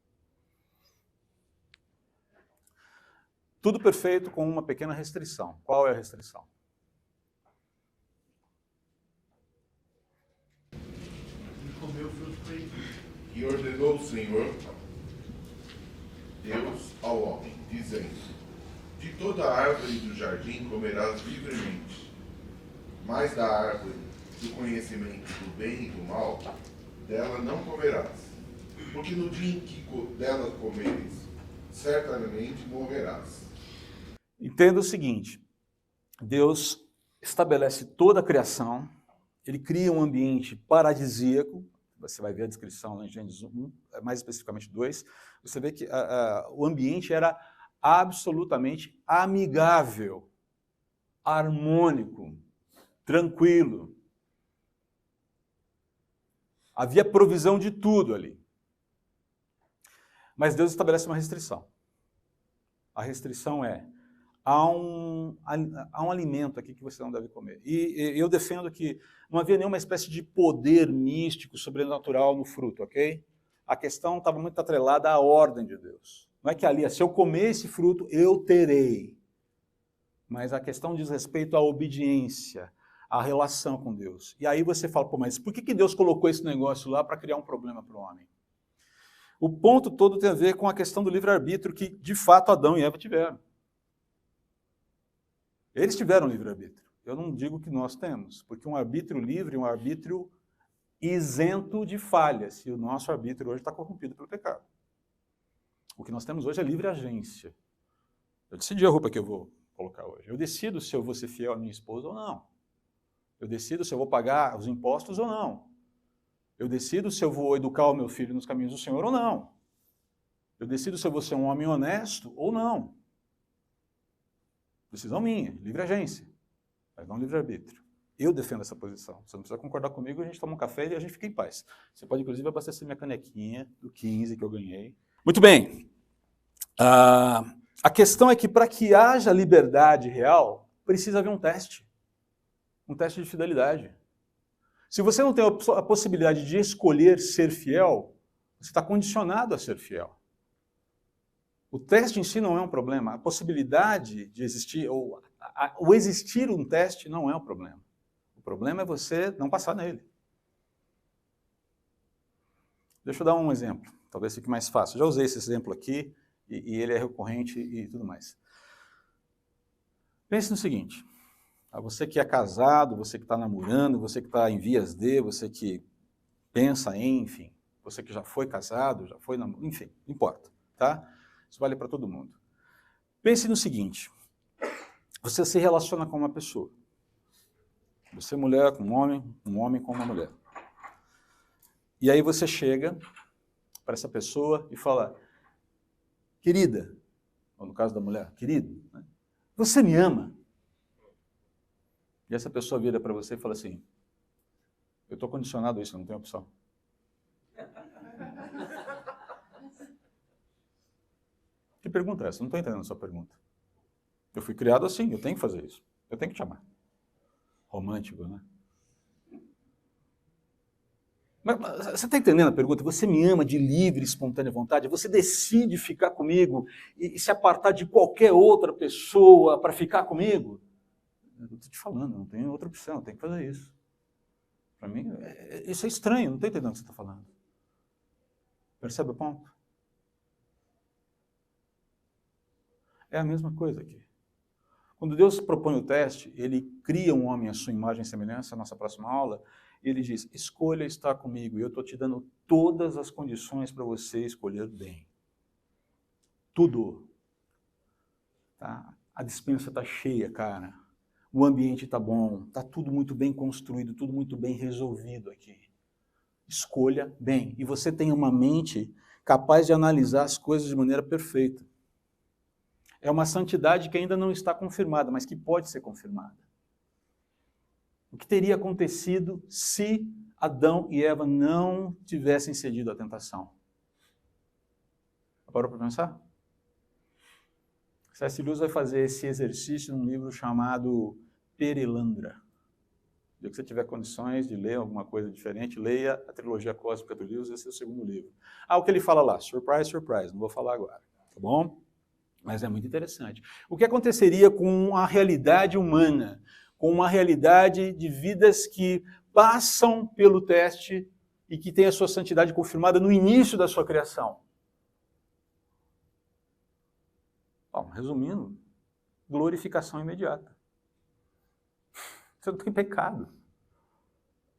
Tudo perfeito com uma pequena restrição. Qual é a restrição? E ordenou o Senhor, Deus, ao homem, dizendo, de toda árvore do jardim comerás livremente, mas da árvore do conhecimento do bem e do mal, dela não comerás, porque no dia em que dela comeres, certamente morrerás. Entenda o seguinte, Deus estabelece toda a criação, ele cria um ambiente paradisíaco, você vai ver a descrição lá em Gênesis 1, mais especificamente 2, você vê que o ambiente era absolutamente amigável, harmônico, tranquilo. Havia provisão de tudo ali. Mas Deus estabelece uma restrição. A restrição é, há um alimento aqui que você não deve comer. E eu defendo que não havia nenhuma espécie de poder místico, sobrenatural no fruto, ok? A questão estava muito atrelada à ordem de Deus. Não é que ali, se eu comer esse fruto, eu terei. Mas a questão diz respeito à obediência, à relação com Deus. E aí você fala, pô, mas por que Deus colocou esse negócio lá para criar um problema para o homem? O ponto todo tem a ver com a questão do livre-arbítrio que, de fato, Adão e Eva tiveram. Eles tiveram livre-arbítrio. Eu não digo que nós temos, porque um arbítrio livre é um arbítrio isento de falhas, e o nosso arbítrio hoje está corrompido pelo pecado. O que nós temos hoje é livre agência. Eu decidi a roupa que eu vou colocar hoje. Eu decido se eu vou ser fiel à minha esposa ou não. Eu decido se eu vou pagar os impostos ou não. Eu decido se eu vou educar o meu filho nos caminhos do Senhor ou não. Eu decido se eu vou ser um homem honesto ou não. Decisão minha, livre agência, mas não livre-arbítrio. Eu defendo essa posição. Você não precisa concordar comigo, a gente toma um café e a gente fica em paz. Você pode, inclusive, abastecer minha canequinha do 15 que eu ganhei. Muito bem. A questão é que, para que haja liberdade real, precisa haver um teste de fidelidade. Se você não tem a possibilidade de escolher ser fiel, Você está condicionado a ser fiel. O teste em si não é um problema. A possibilidade de existir, ou o existir um teste não é um problema. O problema é você não passar nele. Deixa eu dar um exemplo, talvez fique mais fácil. Já usei esse exemplo aqui, e ele é recorrente e tudo mais. Pense no seguinte, você que é casado, você que está namorando, você que está em vias de, você que pensa em, enfim, você que já foi casado, já foi namorado, enfim, não importa, tá? Isso vale para todo mundo. Pense no seguinte, você se relaciona com uma pessoa. Você é mulher com um homem com uma mulher. E aí você chega para essa pessoa e fala, querida, ou no caso da mulher, querido, né? Você me ama? E essa pessoa vira para você e fala assim, eu estou condicionado a isso, não tenho opção. Que pergunta é essa? Não estou entendendo a sua pergunta. Eu fui criado assim, eu tenho que fazer isso. Eu tenho que te amar. Romântico, né? Mas você está entendendo a pergunta? Você me ama de livre, espontânea vontade? Você decide ficar comigo e se apartar de qualquer outra pessoa para ficar comigo? Eu estou te falando, não tem outra opção, eu tenho que fazer isso. Para mim, isso é estranho, não estou entendendo o que você está falando. Percebe o ponto? É a mesma coisa aqui. Quando Deus propõe o teste, Ele cria um homem à sua imagem e semelhança, nossa próxima aula, e Ele diz, escolha estar comigo, e eu estou te dando todas as condições para você escolher bem. Tudo. Tá? A despensa está cheia, cara. O ambiente está bom, está tudo muito bem construído, tudo muito bem resolvido aqui. Escolha bem. E você tem uma mente capaz de analisar as coisas de maneira perfeita. É uma santidade que ainda não está confirmada, mas que pode ser confirmada. O que teria acontecido se Adão e Eva não tivessem cedido à tentação? Parou para pensar? C.S. Lewis vai fazer esse exercício num livro chamado Perelandra. Se você tiver condições de ler alguma coisa diferente, leia a trilogia cósmica do Lewis, esse é o segundo livro. O que ele fala lá? Surprise, surprise, não vou falar agora, tá bom? Mas é muito interessante. O que aconteceria com a realidade humana, com uma realidade de vidas que passam pelo teste e que têm a sua santidade confirmada no início da sua criação? Bom, resumindo, glorificação imediata. Você não tem pecado.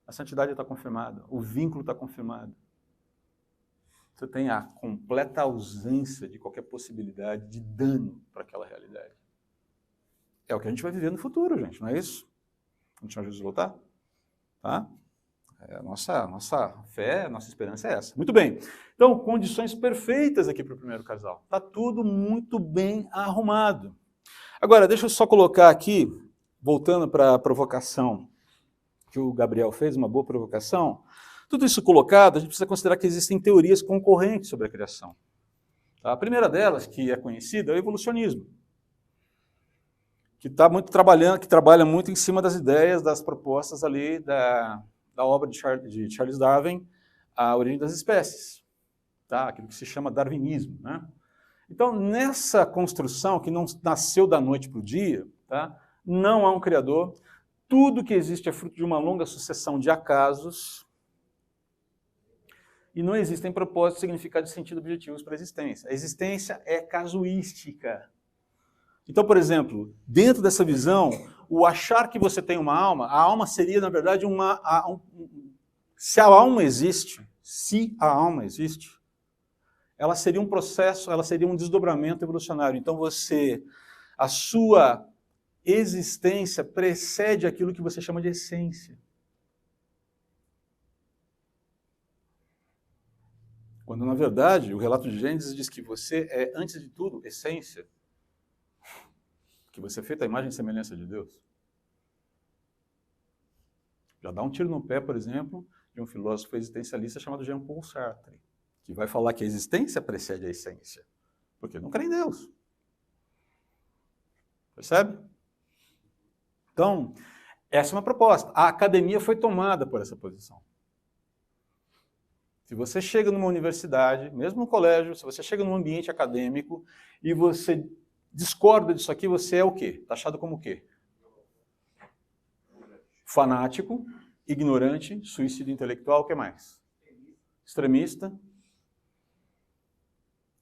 A santidade está confirmada, o vínculo está confirmado. Você tem a completa ausência de qualquer possibilidade de dano para aquela realidade. É o que a gente vai viver no futuro, gente, não é isso? Antes de Jesus voltar? Tá? A nossa fé, a nossa esperança é essa. Muito bem. Então, condições perfeitas aqui para o primeiro casal. Está tudo muito bem arrumado. Agora, deixa eu só colocar aqui, voltando para a provocação que o Gabriel fez, uma boa provocação. Tudo isso colocado, a gente precisa considerar que existem teorias concorrentes sobre a criação. A primeira delas, que é conhecida, é o evolucionismo, que trabalha muito em cima das ideias, das propostas ali da obra de Charles Darwin, A Origem das Espécies, tá? Aquilo que se chama darwinismo, né? Então, nessa construção, que não nasceu da noite para o dia, tá? Não há um criador, tudo que existe é fruto de uma longa sucessão de acasos, e não existem propósitos, significados e sentido objetivos para a existência. A existência é casuística. Então, por exemplo, dentro dessa visão, o achar que você tem uma alma, a alma seria, na verdade, se a alma existe, ela seria um processo, ela seria um desdobramento evolucionário. Então, a sua existência precede aquilo que você chama de essência. Quando, na verdade, o relato de Gênesis diz que você é, antes de tudo, essência. Que você é feito à imagem e semelhança de Deus. Já dá um tiro no pé, por exemplo, de um filósofo existencialista chamado Jean-Paul Sartre, que vai falar que a existência precede a essência, porque não crê em Deus. Percebe? Então, essa é uma proposta. A academia foi tomada por essa posição. Se você chega numa universidade, mesmo no colégio, se você chega num ambiente acadêmico e você discorda disso aqui, você é o quê? Taxado como o quê? Fanático, ignorante, suicida intelectual, o que mais? Extremista,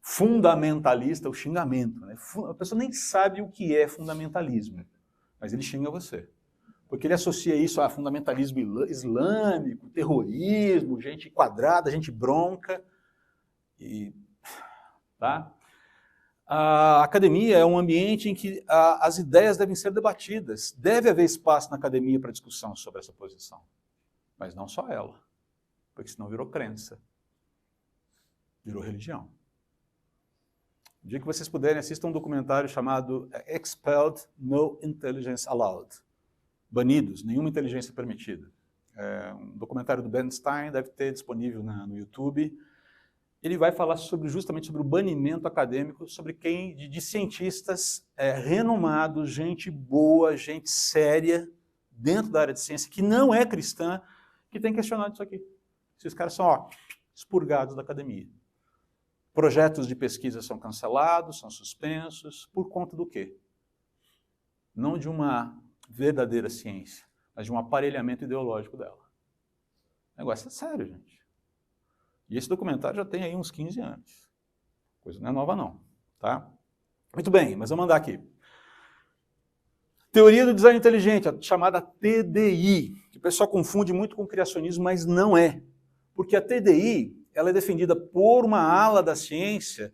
fundamentalista, o xingamento, né? A pessoa nem sabe o que é fundamentalismo, mas ele xinga você. Porque ele associa isso a fundamentalismo islâmico, terrorismo, gente quadrada, gente bronca. Tá? A academia é um ambiente em que as ideias devem ser debatidas. Deve haver espaço na academia para discussão sobre essa posição. Mas não só ela. Porque senão virou crença. Virou religião. No dia que vocês puderem, assistam um documentário chamado Expelled, No Intelligence Allowed. Banidos, nenhuma inteligência permitida. É um documentário do Bernstein, deve ter disponível no YouTube. Ele vai falar justamente sobre o banimento acadêmico, sobre de cientistas renomados, gente boa, gente séria, dentro da área de ciência, que não é cristã, que tem questionado isso aqui. Esses caras são expurgados da academia. Projetos de pesquisa são cancelados, são suspensos, por conta do quê? Não de uma verdadeira ciência, mas de um aparelhamento ideológico dela. O negócio é sério, gente. E esse documentário já tem aí uns 15 anos. Coisa não é nova não, tá? Muito bem, mas vamos andar aqui. Teoria do design inteligente, a chamada TDI, que o pessoal confunde muito com criacionismo, mas não é. Porque a TDI, ela é defendida por uma ala da ciência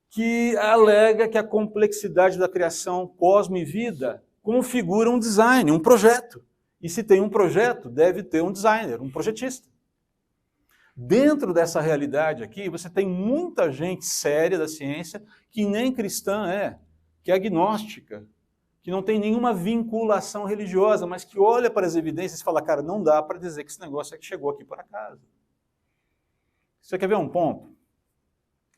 que alega que a complexidade da criação cosmo e vida configura um design, um projeto. E se tem um projeto, deve ter um designer, um projetista. Dentro dessa realidade aqui, você tem muita gente séria da ciência que nem cristã é, que é agnóstica, que não tem nenhuma vinculação religiosa, mas que olha para as evidências e fala, cara, não dá para dizer que esse negócio é que chegou aqui por acaso. Você quer ver um ponto?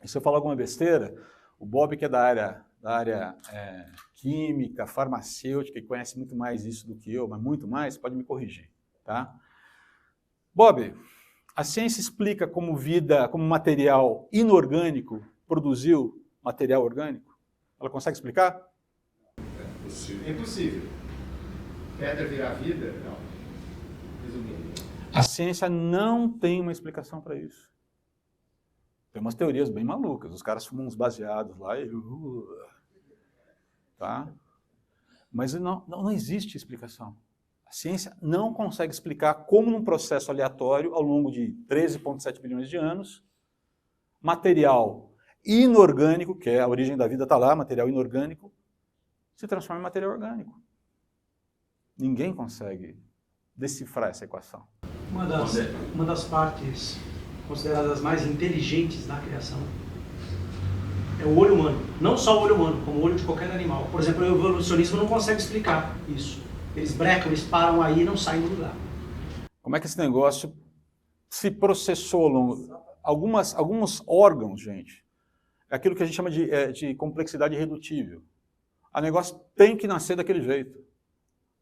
E se eu falar alguma besteira, o Bob, que é da área química, farmacêutica, e conhece muito mais isso do que eu, mas muito mais, pode me corrigir. Tá? Bob, a ciência explica como material inorgânico produziu material orgânico? Ela consegue explicar? É impossível. Pedra virar vida? Não. Resumindo. A ciência não tem uma explicação para isso. Tem umas teorias bem malucas. Os caras fumam uns baseados lá e... tá? Mas não existe explicação. A ciência não consegue explicar como num processo aleatório, ao longo de 13,7 bilhões de anos, material inorgânico, que é a origem da vida está lá, material inorgânico, se transforma em material orgânico. Ninguém consegue decifrar essa equação. Uma das partes consideradas mais inteligentes da criação é o olho humano. Não só o olho humano, como o olho de qualquer animal. Por exemplo, o evolucionismo não consegue explicar isso. Eles brecam, eles param aí e não saem do lugar. Como é que esse negócio se processou ao longo... Alguns órgãos, gente, é aquilo que a gente chama de complexidade irredutível. O negócio tem que nascer daquele jeito.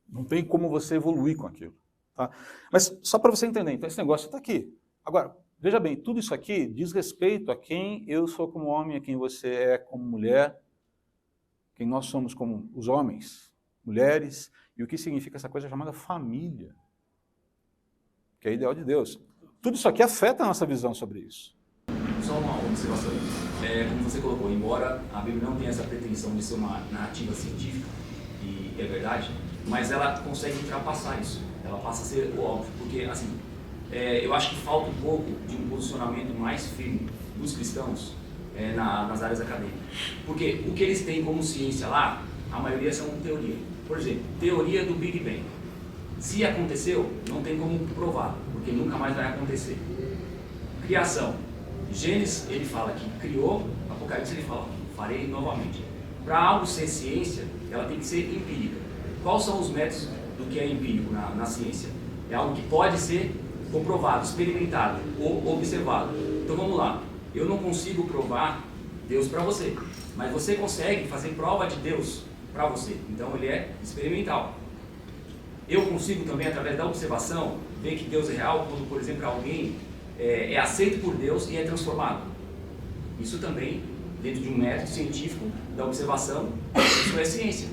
Não tem como você evoluir com aquilo. Tá? Mas só para você entender, então esse negócio está aqui. Agora, veja bem, tudo isso aqui diz respeito a quem eu sou como homem, a quem você é como mulher, quem nós somos como os homens, mulheres, e o que significa essa coisa chamada família, que é o ideal de Deus. Tudo isso aqui afeta a nossa visão sobre isso. Só uma observação. Como você colocou, embora a Bíblia não tenha essa pretensão de ser uma narrativa científica, e é verdade, mas ela consegue ultrapassar isso. Ela passa a ser o óbvio, porque assim, eu acho que falta um pouco de um posicionamento mais firme dos cristãos nas áreas acadêmicas. Porque o que eles têm como ciência lá, a maioria são teoria. Por exemplo, teoria do Big Bang. Se aconteceu, não tem como provar, porque nunca mais vai acontecer. Criação. Gênesis, ele fala que criou, Apocalipse, ele fala que farei novamente. Para algo ser ciência, ela tem que ser empírica. Quais são os métodos do que é empírico na ciência? É algo que pode ser comprovado, experimentado ou observado. Então vamos lá, eu não consigo provar Deus para você, mas você consegue fazer prova de Deus para você. Então ele é experimental. Eu consigo também, através da observação, ver que Deus é real quando, por exemplo, alguém é aceito por Deus e é transformado. Isso também, dentro de um método científico da observação, isso é ciência.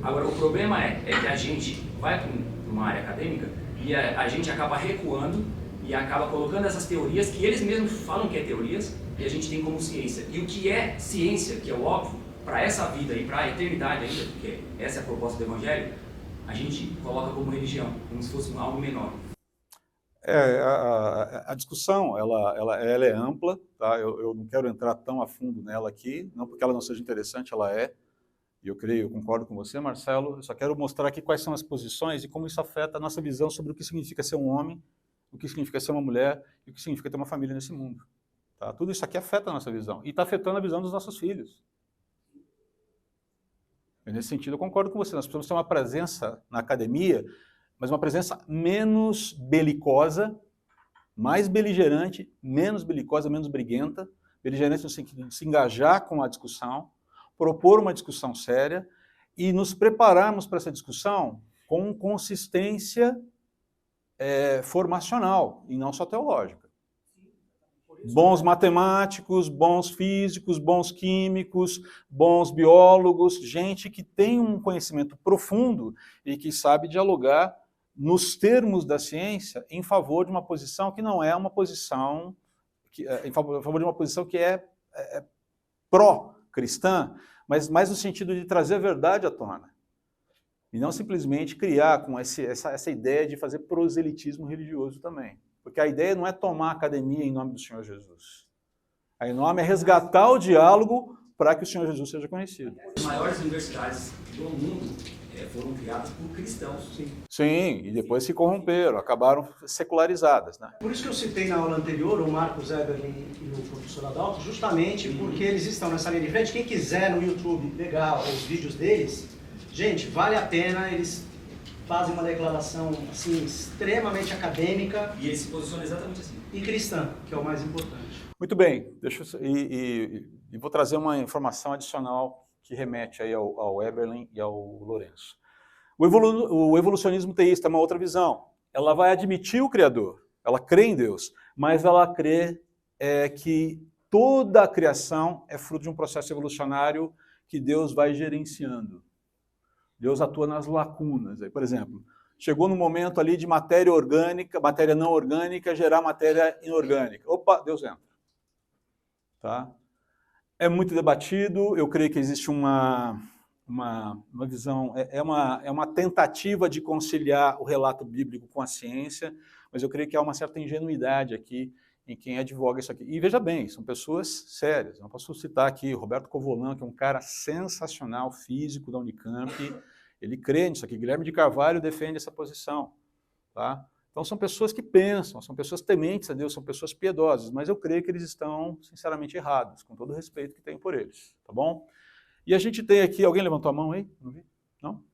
Agora, o problema é que a gente vai para uma área acadêmica e a gente acaba recuando e acaba colocando essas teorias que eles mesmos falam que é teorias e a gente tem como ciência. E o que é ciência, que é o óbvio, para essa vida e para a eternidade ainda, porque essa é a proposta do Evangelho, a gente coloca como religião, como se fosse algo menor. A discussão ela é ampla, tá? Eu não quero entrar tão a fundo nela aqui, não porque ela não seja interessante, ela é, e eu concordo com você, Marcelo, eu só quero mostrar aqui quais são as posições e como isso afeta a nossa visão sobre o que significa ser um homem, o que significa ser uma mulher e o que significa ter uma família nesse mundo. Tá? Tudo isso aqui afeta a nossa visão, e está afetando a visão dos nossos filhos. E nesse sentido, eu concordo com você, nós precisamos ter uma presença na academia, mas uma presença menos belicosa, mais beligerante, menos belicosa, menos briguenta, beligerante no sentido de se engajar com a discussão, propor uma discussão séria e nos prepararmos para essa discussão com consistência formacional e não só teológica. Bons matemáticos, bons físicos, bons químicos, bons biólogos, gente que tem um conhecimento profundo e que sabe dialogar nos termos da ciência em favor de uma posição que não é uma posição, em favor de uma posição que é pró-cristã, mas mais no sentido de trazer a verdade à tona. E não simplesmente criar com essa ideia de fazer proselitismo religioso também. Porque a ideia não é tomar a academia em nome do Senhor Jesus. A nome é resgatar o diálogo para que o Senhor Jesus seja conhecido. As maiores universidades do mundo foram criadas por cristãos. Sim, e depois se corromperam, acabaram secularizadas, né? Por isso que eu citei na aula anterior o Marcos Eberlin e o professor Adalto, justamente porque eles estão nessa linha de frente. Quem quiser no YouTube pegar os vídeos deles, gente, vale a pena, eles fazem uma declaração assim, extremamente acadêmica. E eles se posicionam exatamente assim. E cristã, que é o mais importante. Muito bem, e vou trazer uma informação adicional que remete aí ao Eberlin e ao Lourenço. O evolucionismo teísta é uma outra visão. Ela vai admitir o Criador, ela crê em Deus, mas ela crê que toda a criação é fruto de um processo evolucionário que Deus vai gerenciando. Deus atua nas lacunas. Por exemplo, chegou no momento ali de matéria orgânica, matéria não orgânica, gerar matéria inorgânica. Opa, Deus entra. Tá? É muito debatido, eu creio que existe uma visão, é uma tentativa de conciliar o relato bíblico com a ciência, mas eu creio que há uma certa ingenuidade aqui em quem advoga isso aqui. E veja bem, são pessoas sérias. Eu posso citar aqui o Roberto Covolan, que é um cara sensacional, físico da Unicamp, ele crê nisso aqui. Guilherme de Carvalho defende essa posição. Tá? Então são pessoas que pensam, são pessoas tementes a Deus, são pessoas piedosas, mas eu creio que eles estão sinceramente errados, com todo o respeito que tenho por eles, tá bom? E a gente tem aqui, alguém levantou a mão aí? Não vi? Não?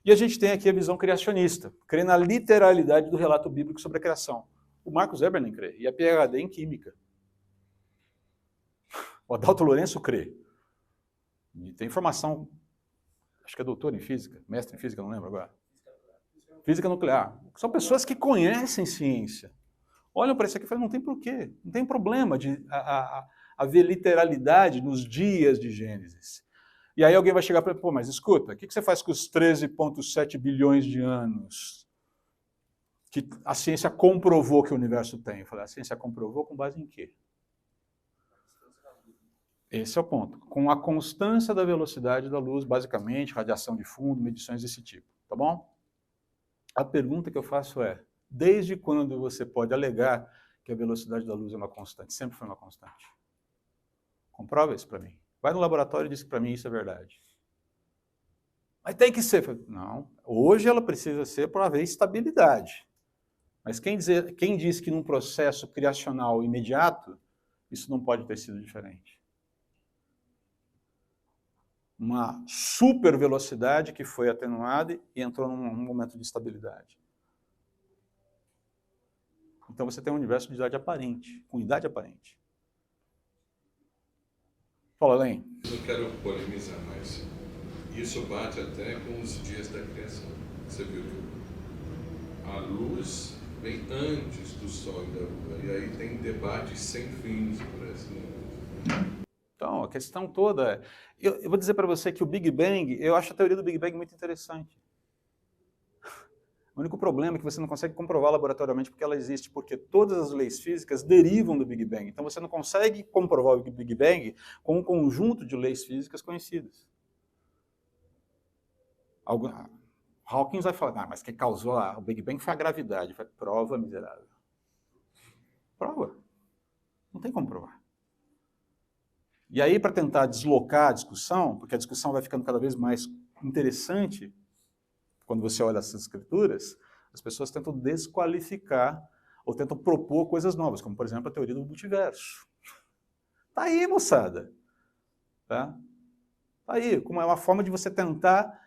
E a gente tem aqui a visão criacionista, crê na literalidade do relato bíblico sobre a criação. O Marcos Eberlin crê, e a PhD em Química. O Adalto Lourenço crê. E tem formação, acho que é doutor em Física, mestre em Física, não lembro agora. Física nuclear. São pessoas que conhecem ciência. Olham para isso aqui e falam, não tem porquê, não tem problema de haver literalidade nos dias de Gênesis. E aí alguém vai chegar para ele, pô, mas escuta, o que você faz com os 13,7 bilhões de anos que a ciência comprovou que o universo tem? Eu falei, a ciência comprovou com base em quê? Esse é o ponto. Com a constância da velocidade da luz, basicamente, radiação de fundo, medições desse tipo, tá bom? A pergunta que eu faço é, desde quando você pode alegar que a velocidade da luz é uma constante? Sempre foi uma constante. Comprova isso para mim. Vai no laboratório e diz que para mim isso é verdade. Mas tem que ser. Não, hoje ela precisa ser para haver estabilidade. Mas quem diz que num processo criacional imediato, isso não pode ter sido diferente? Uma super velocidade que foi atenuada e entrou num momento de estabilidade. Então você tem um universo de idade aparente, com idade aparente. Fala, Len. Não quero polemizar, mas isso bate até com os dias da criação. Você viu que a luz vem antes do Sol e da Lua. E aí tem debates sem fins por esse mundo. Então, a questão toda é... Eu vou dizer para você que o Big Bang, eu acho a teoria do Big Bang muito interessante. O único problema é que você não consegue comprovar laboratoriamente porque ela existe, porque todas as leis físicas derivam do Big Bang. Então você não consegue comprovar o Big Bang com um conjunto de leis físicas conhecidas. Hawking vai falar, mas quem causou o Big Bang foi a gravidade. Prova, miserável. Prova. Não tem como provar. E aí, para tentar deslocar a discussão, porque a discussão vai ficando cada vez mais interessante, quando você olha essas escrituras, as pessoas tentam desqualificar ou tentam propor coisas novas, como, por exemplo, a teoria do multiverso. Está aí, moçada. Tá aí, como é uma forma de você tentar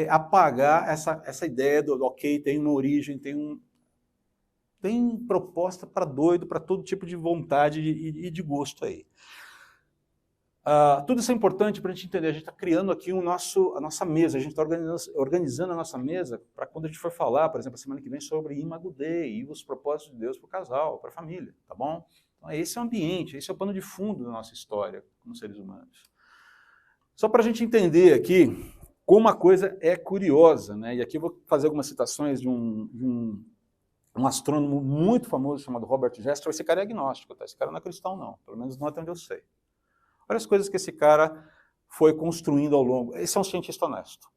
apagar essa ideia do, ok, tem uma origem, tem proposta para doido, para todo tipo de vontade e de gosto aí. Tudo isso é importante para a gente entender. A gente está criando aqui a nossa mesa, a gente está organizando a nossa mesa para quando a gente for falar, por exemplo, a semana que vem sobre Imago Dei e os propósitos de Deus para o casal, para a família, tá bom? Então, esse é o ambiente, esse é o pano de fundo da nossa história como seres humanos. Só para a gente entender aqui como a coisa é curiosa, né? E aqui eu vou fazer algumas citações de um astrônomo muito famoso chamado Robert Jastrow. Esse cara é agnóstico, tá? Esse cara não é cristão, não, pelo menos não até onde eu sei. Olha as coisas que esse cara foi construindo ao longo. Esse é um cientista honesto.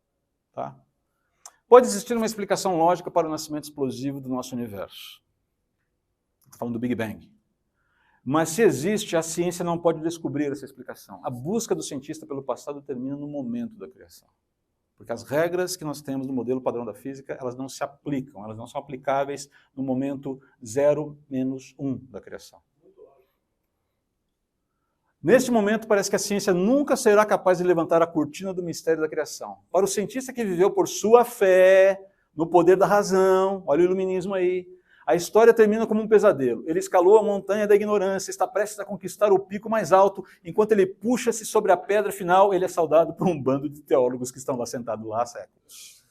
Tá? Pode existir uma explicação lógica para o nascimento explosivo do nosso universo. Estou falando do Big Bang. Mas se existe, a ciência não pode descobrir essa explicação. A busca do cientista pelo passado termina no momento da criação. Porque as regras que nós temos no modelo padrão da física, elas não se aplicam, elas não são aplicáveis no momento 0 menos 1 da criação. Neste momento, parece que a ciência nunca será capaz de levantar a cortina do mistério da criação. Para o cientista que viveu por sua fé, no poder da razão, olha o iluminismo aí, a história termina como um pesadelo. Ele escalou a montanha da ignorância, está prestes a conquistar o pico mais alto, enquanto ele puxa-se sobre a pedra final, ele é saudado por um bando de teólogos que estão lá sentados lá há séculos.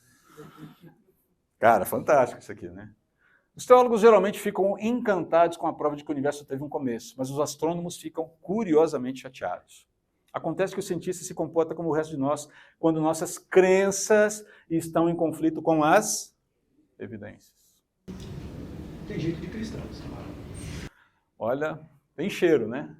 Cara, fantástico isso aqui, né? Os teólogos geralmente ficam encantados com a prova de que o universo teve um começo, mas os astrônomos ficam curiosamente chateados. Acontece que o cientista se comporta como o resto de nós quando nossas crenças estão em conflito com as evidências. Tem jeito de cristão. Olha, tem cheiro, né?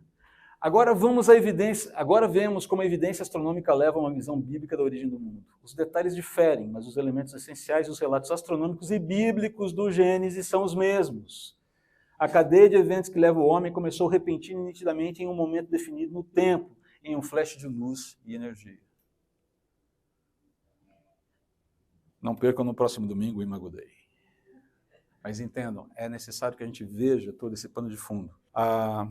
Agora vamos à evidência. Agora vemos como a evidência astronômica leva a uma visão bíblica da origem do mundo. Os detalhes diferem, mas os elementos essenciais e os relatos astronômicos e bíblicos do Gênesis são os mesmos. A cadeia de eventos que leva o homem começou repentina e nitidamente em um momento definido no tempo, em um flash de luz e energia. Não percam no próximo domingo o Imago Dei. Mas entendam, é necessário que a gente veja todo esse pano de fundo.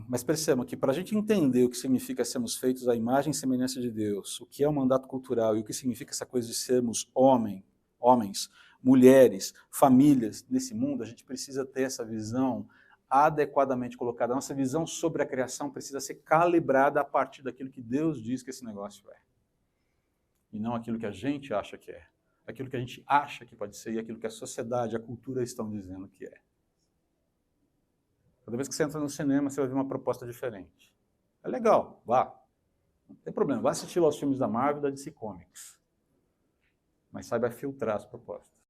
Mas percebam que para a gente entender o que significa sermos feitos à imagem e semelhança de Deus, o que é o mandato cultural e o que significa essa coisa de sermos homens, mulheres, famílias nesse mundo, a gente precisa ter essa visão adequadamente colocada. A nossa visão sobre a criação precisa ser calibrada a partir daquilo que Deus diz que esse negócio é. E não aquilo que a gente acha que é. Aquilo que a gente acha que pode ser e aquilo que a sociedade, a cultura estão dizendo que é. Toda vez que você entra no cinema, você vai ver uma proposta diferente. É legal, vá. Não tem problema, vá assistir aos filmes da Marvel e da DC Comics. Mas saiba filtrar as propostas.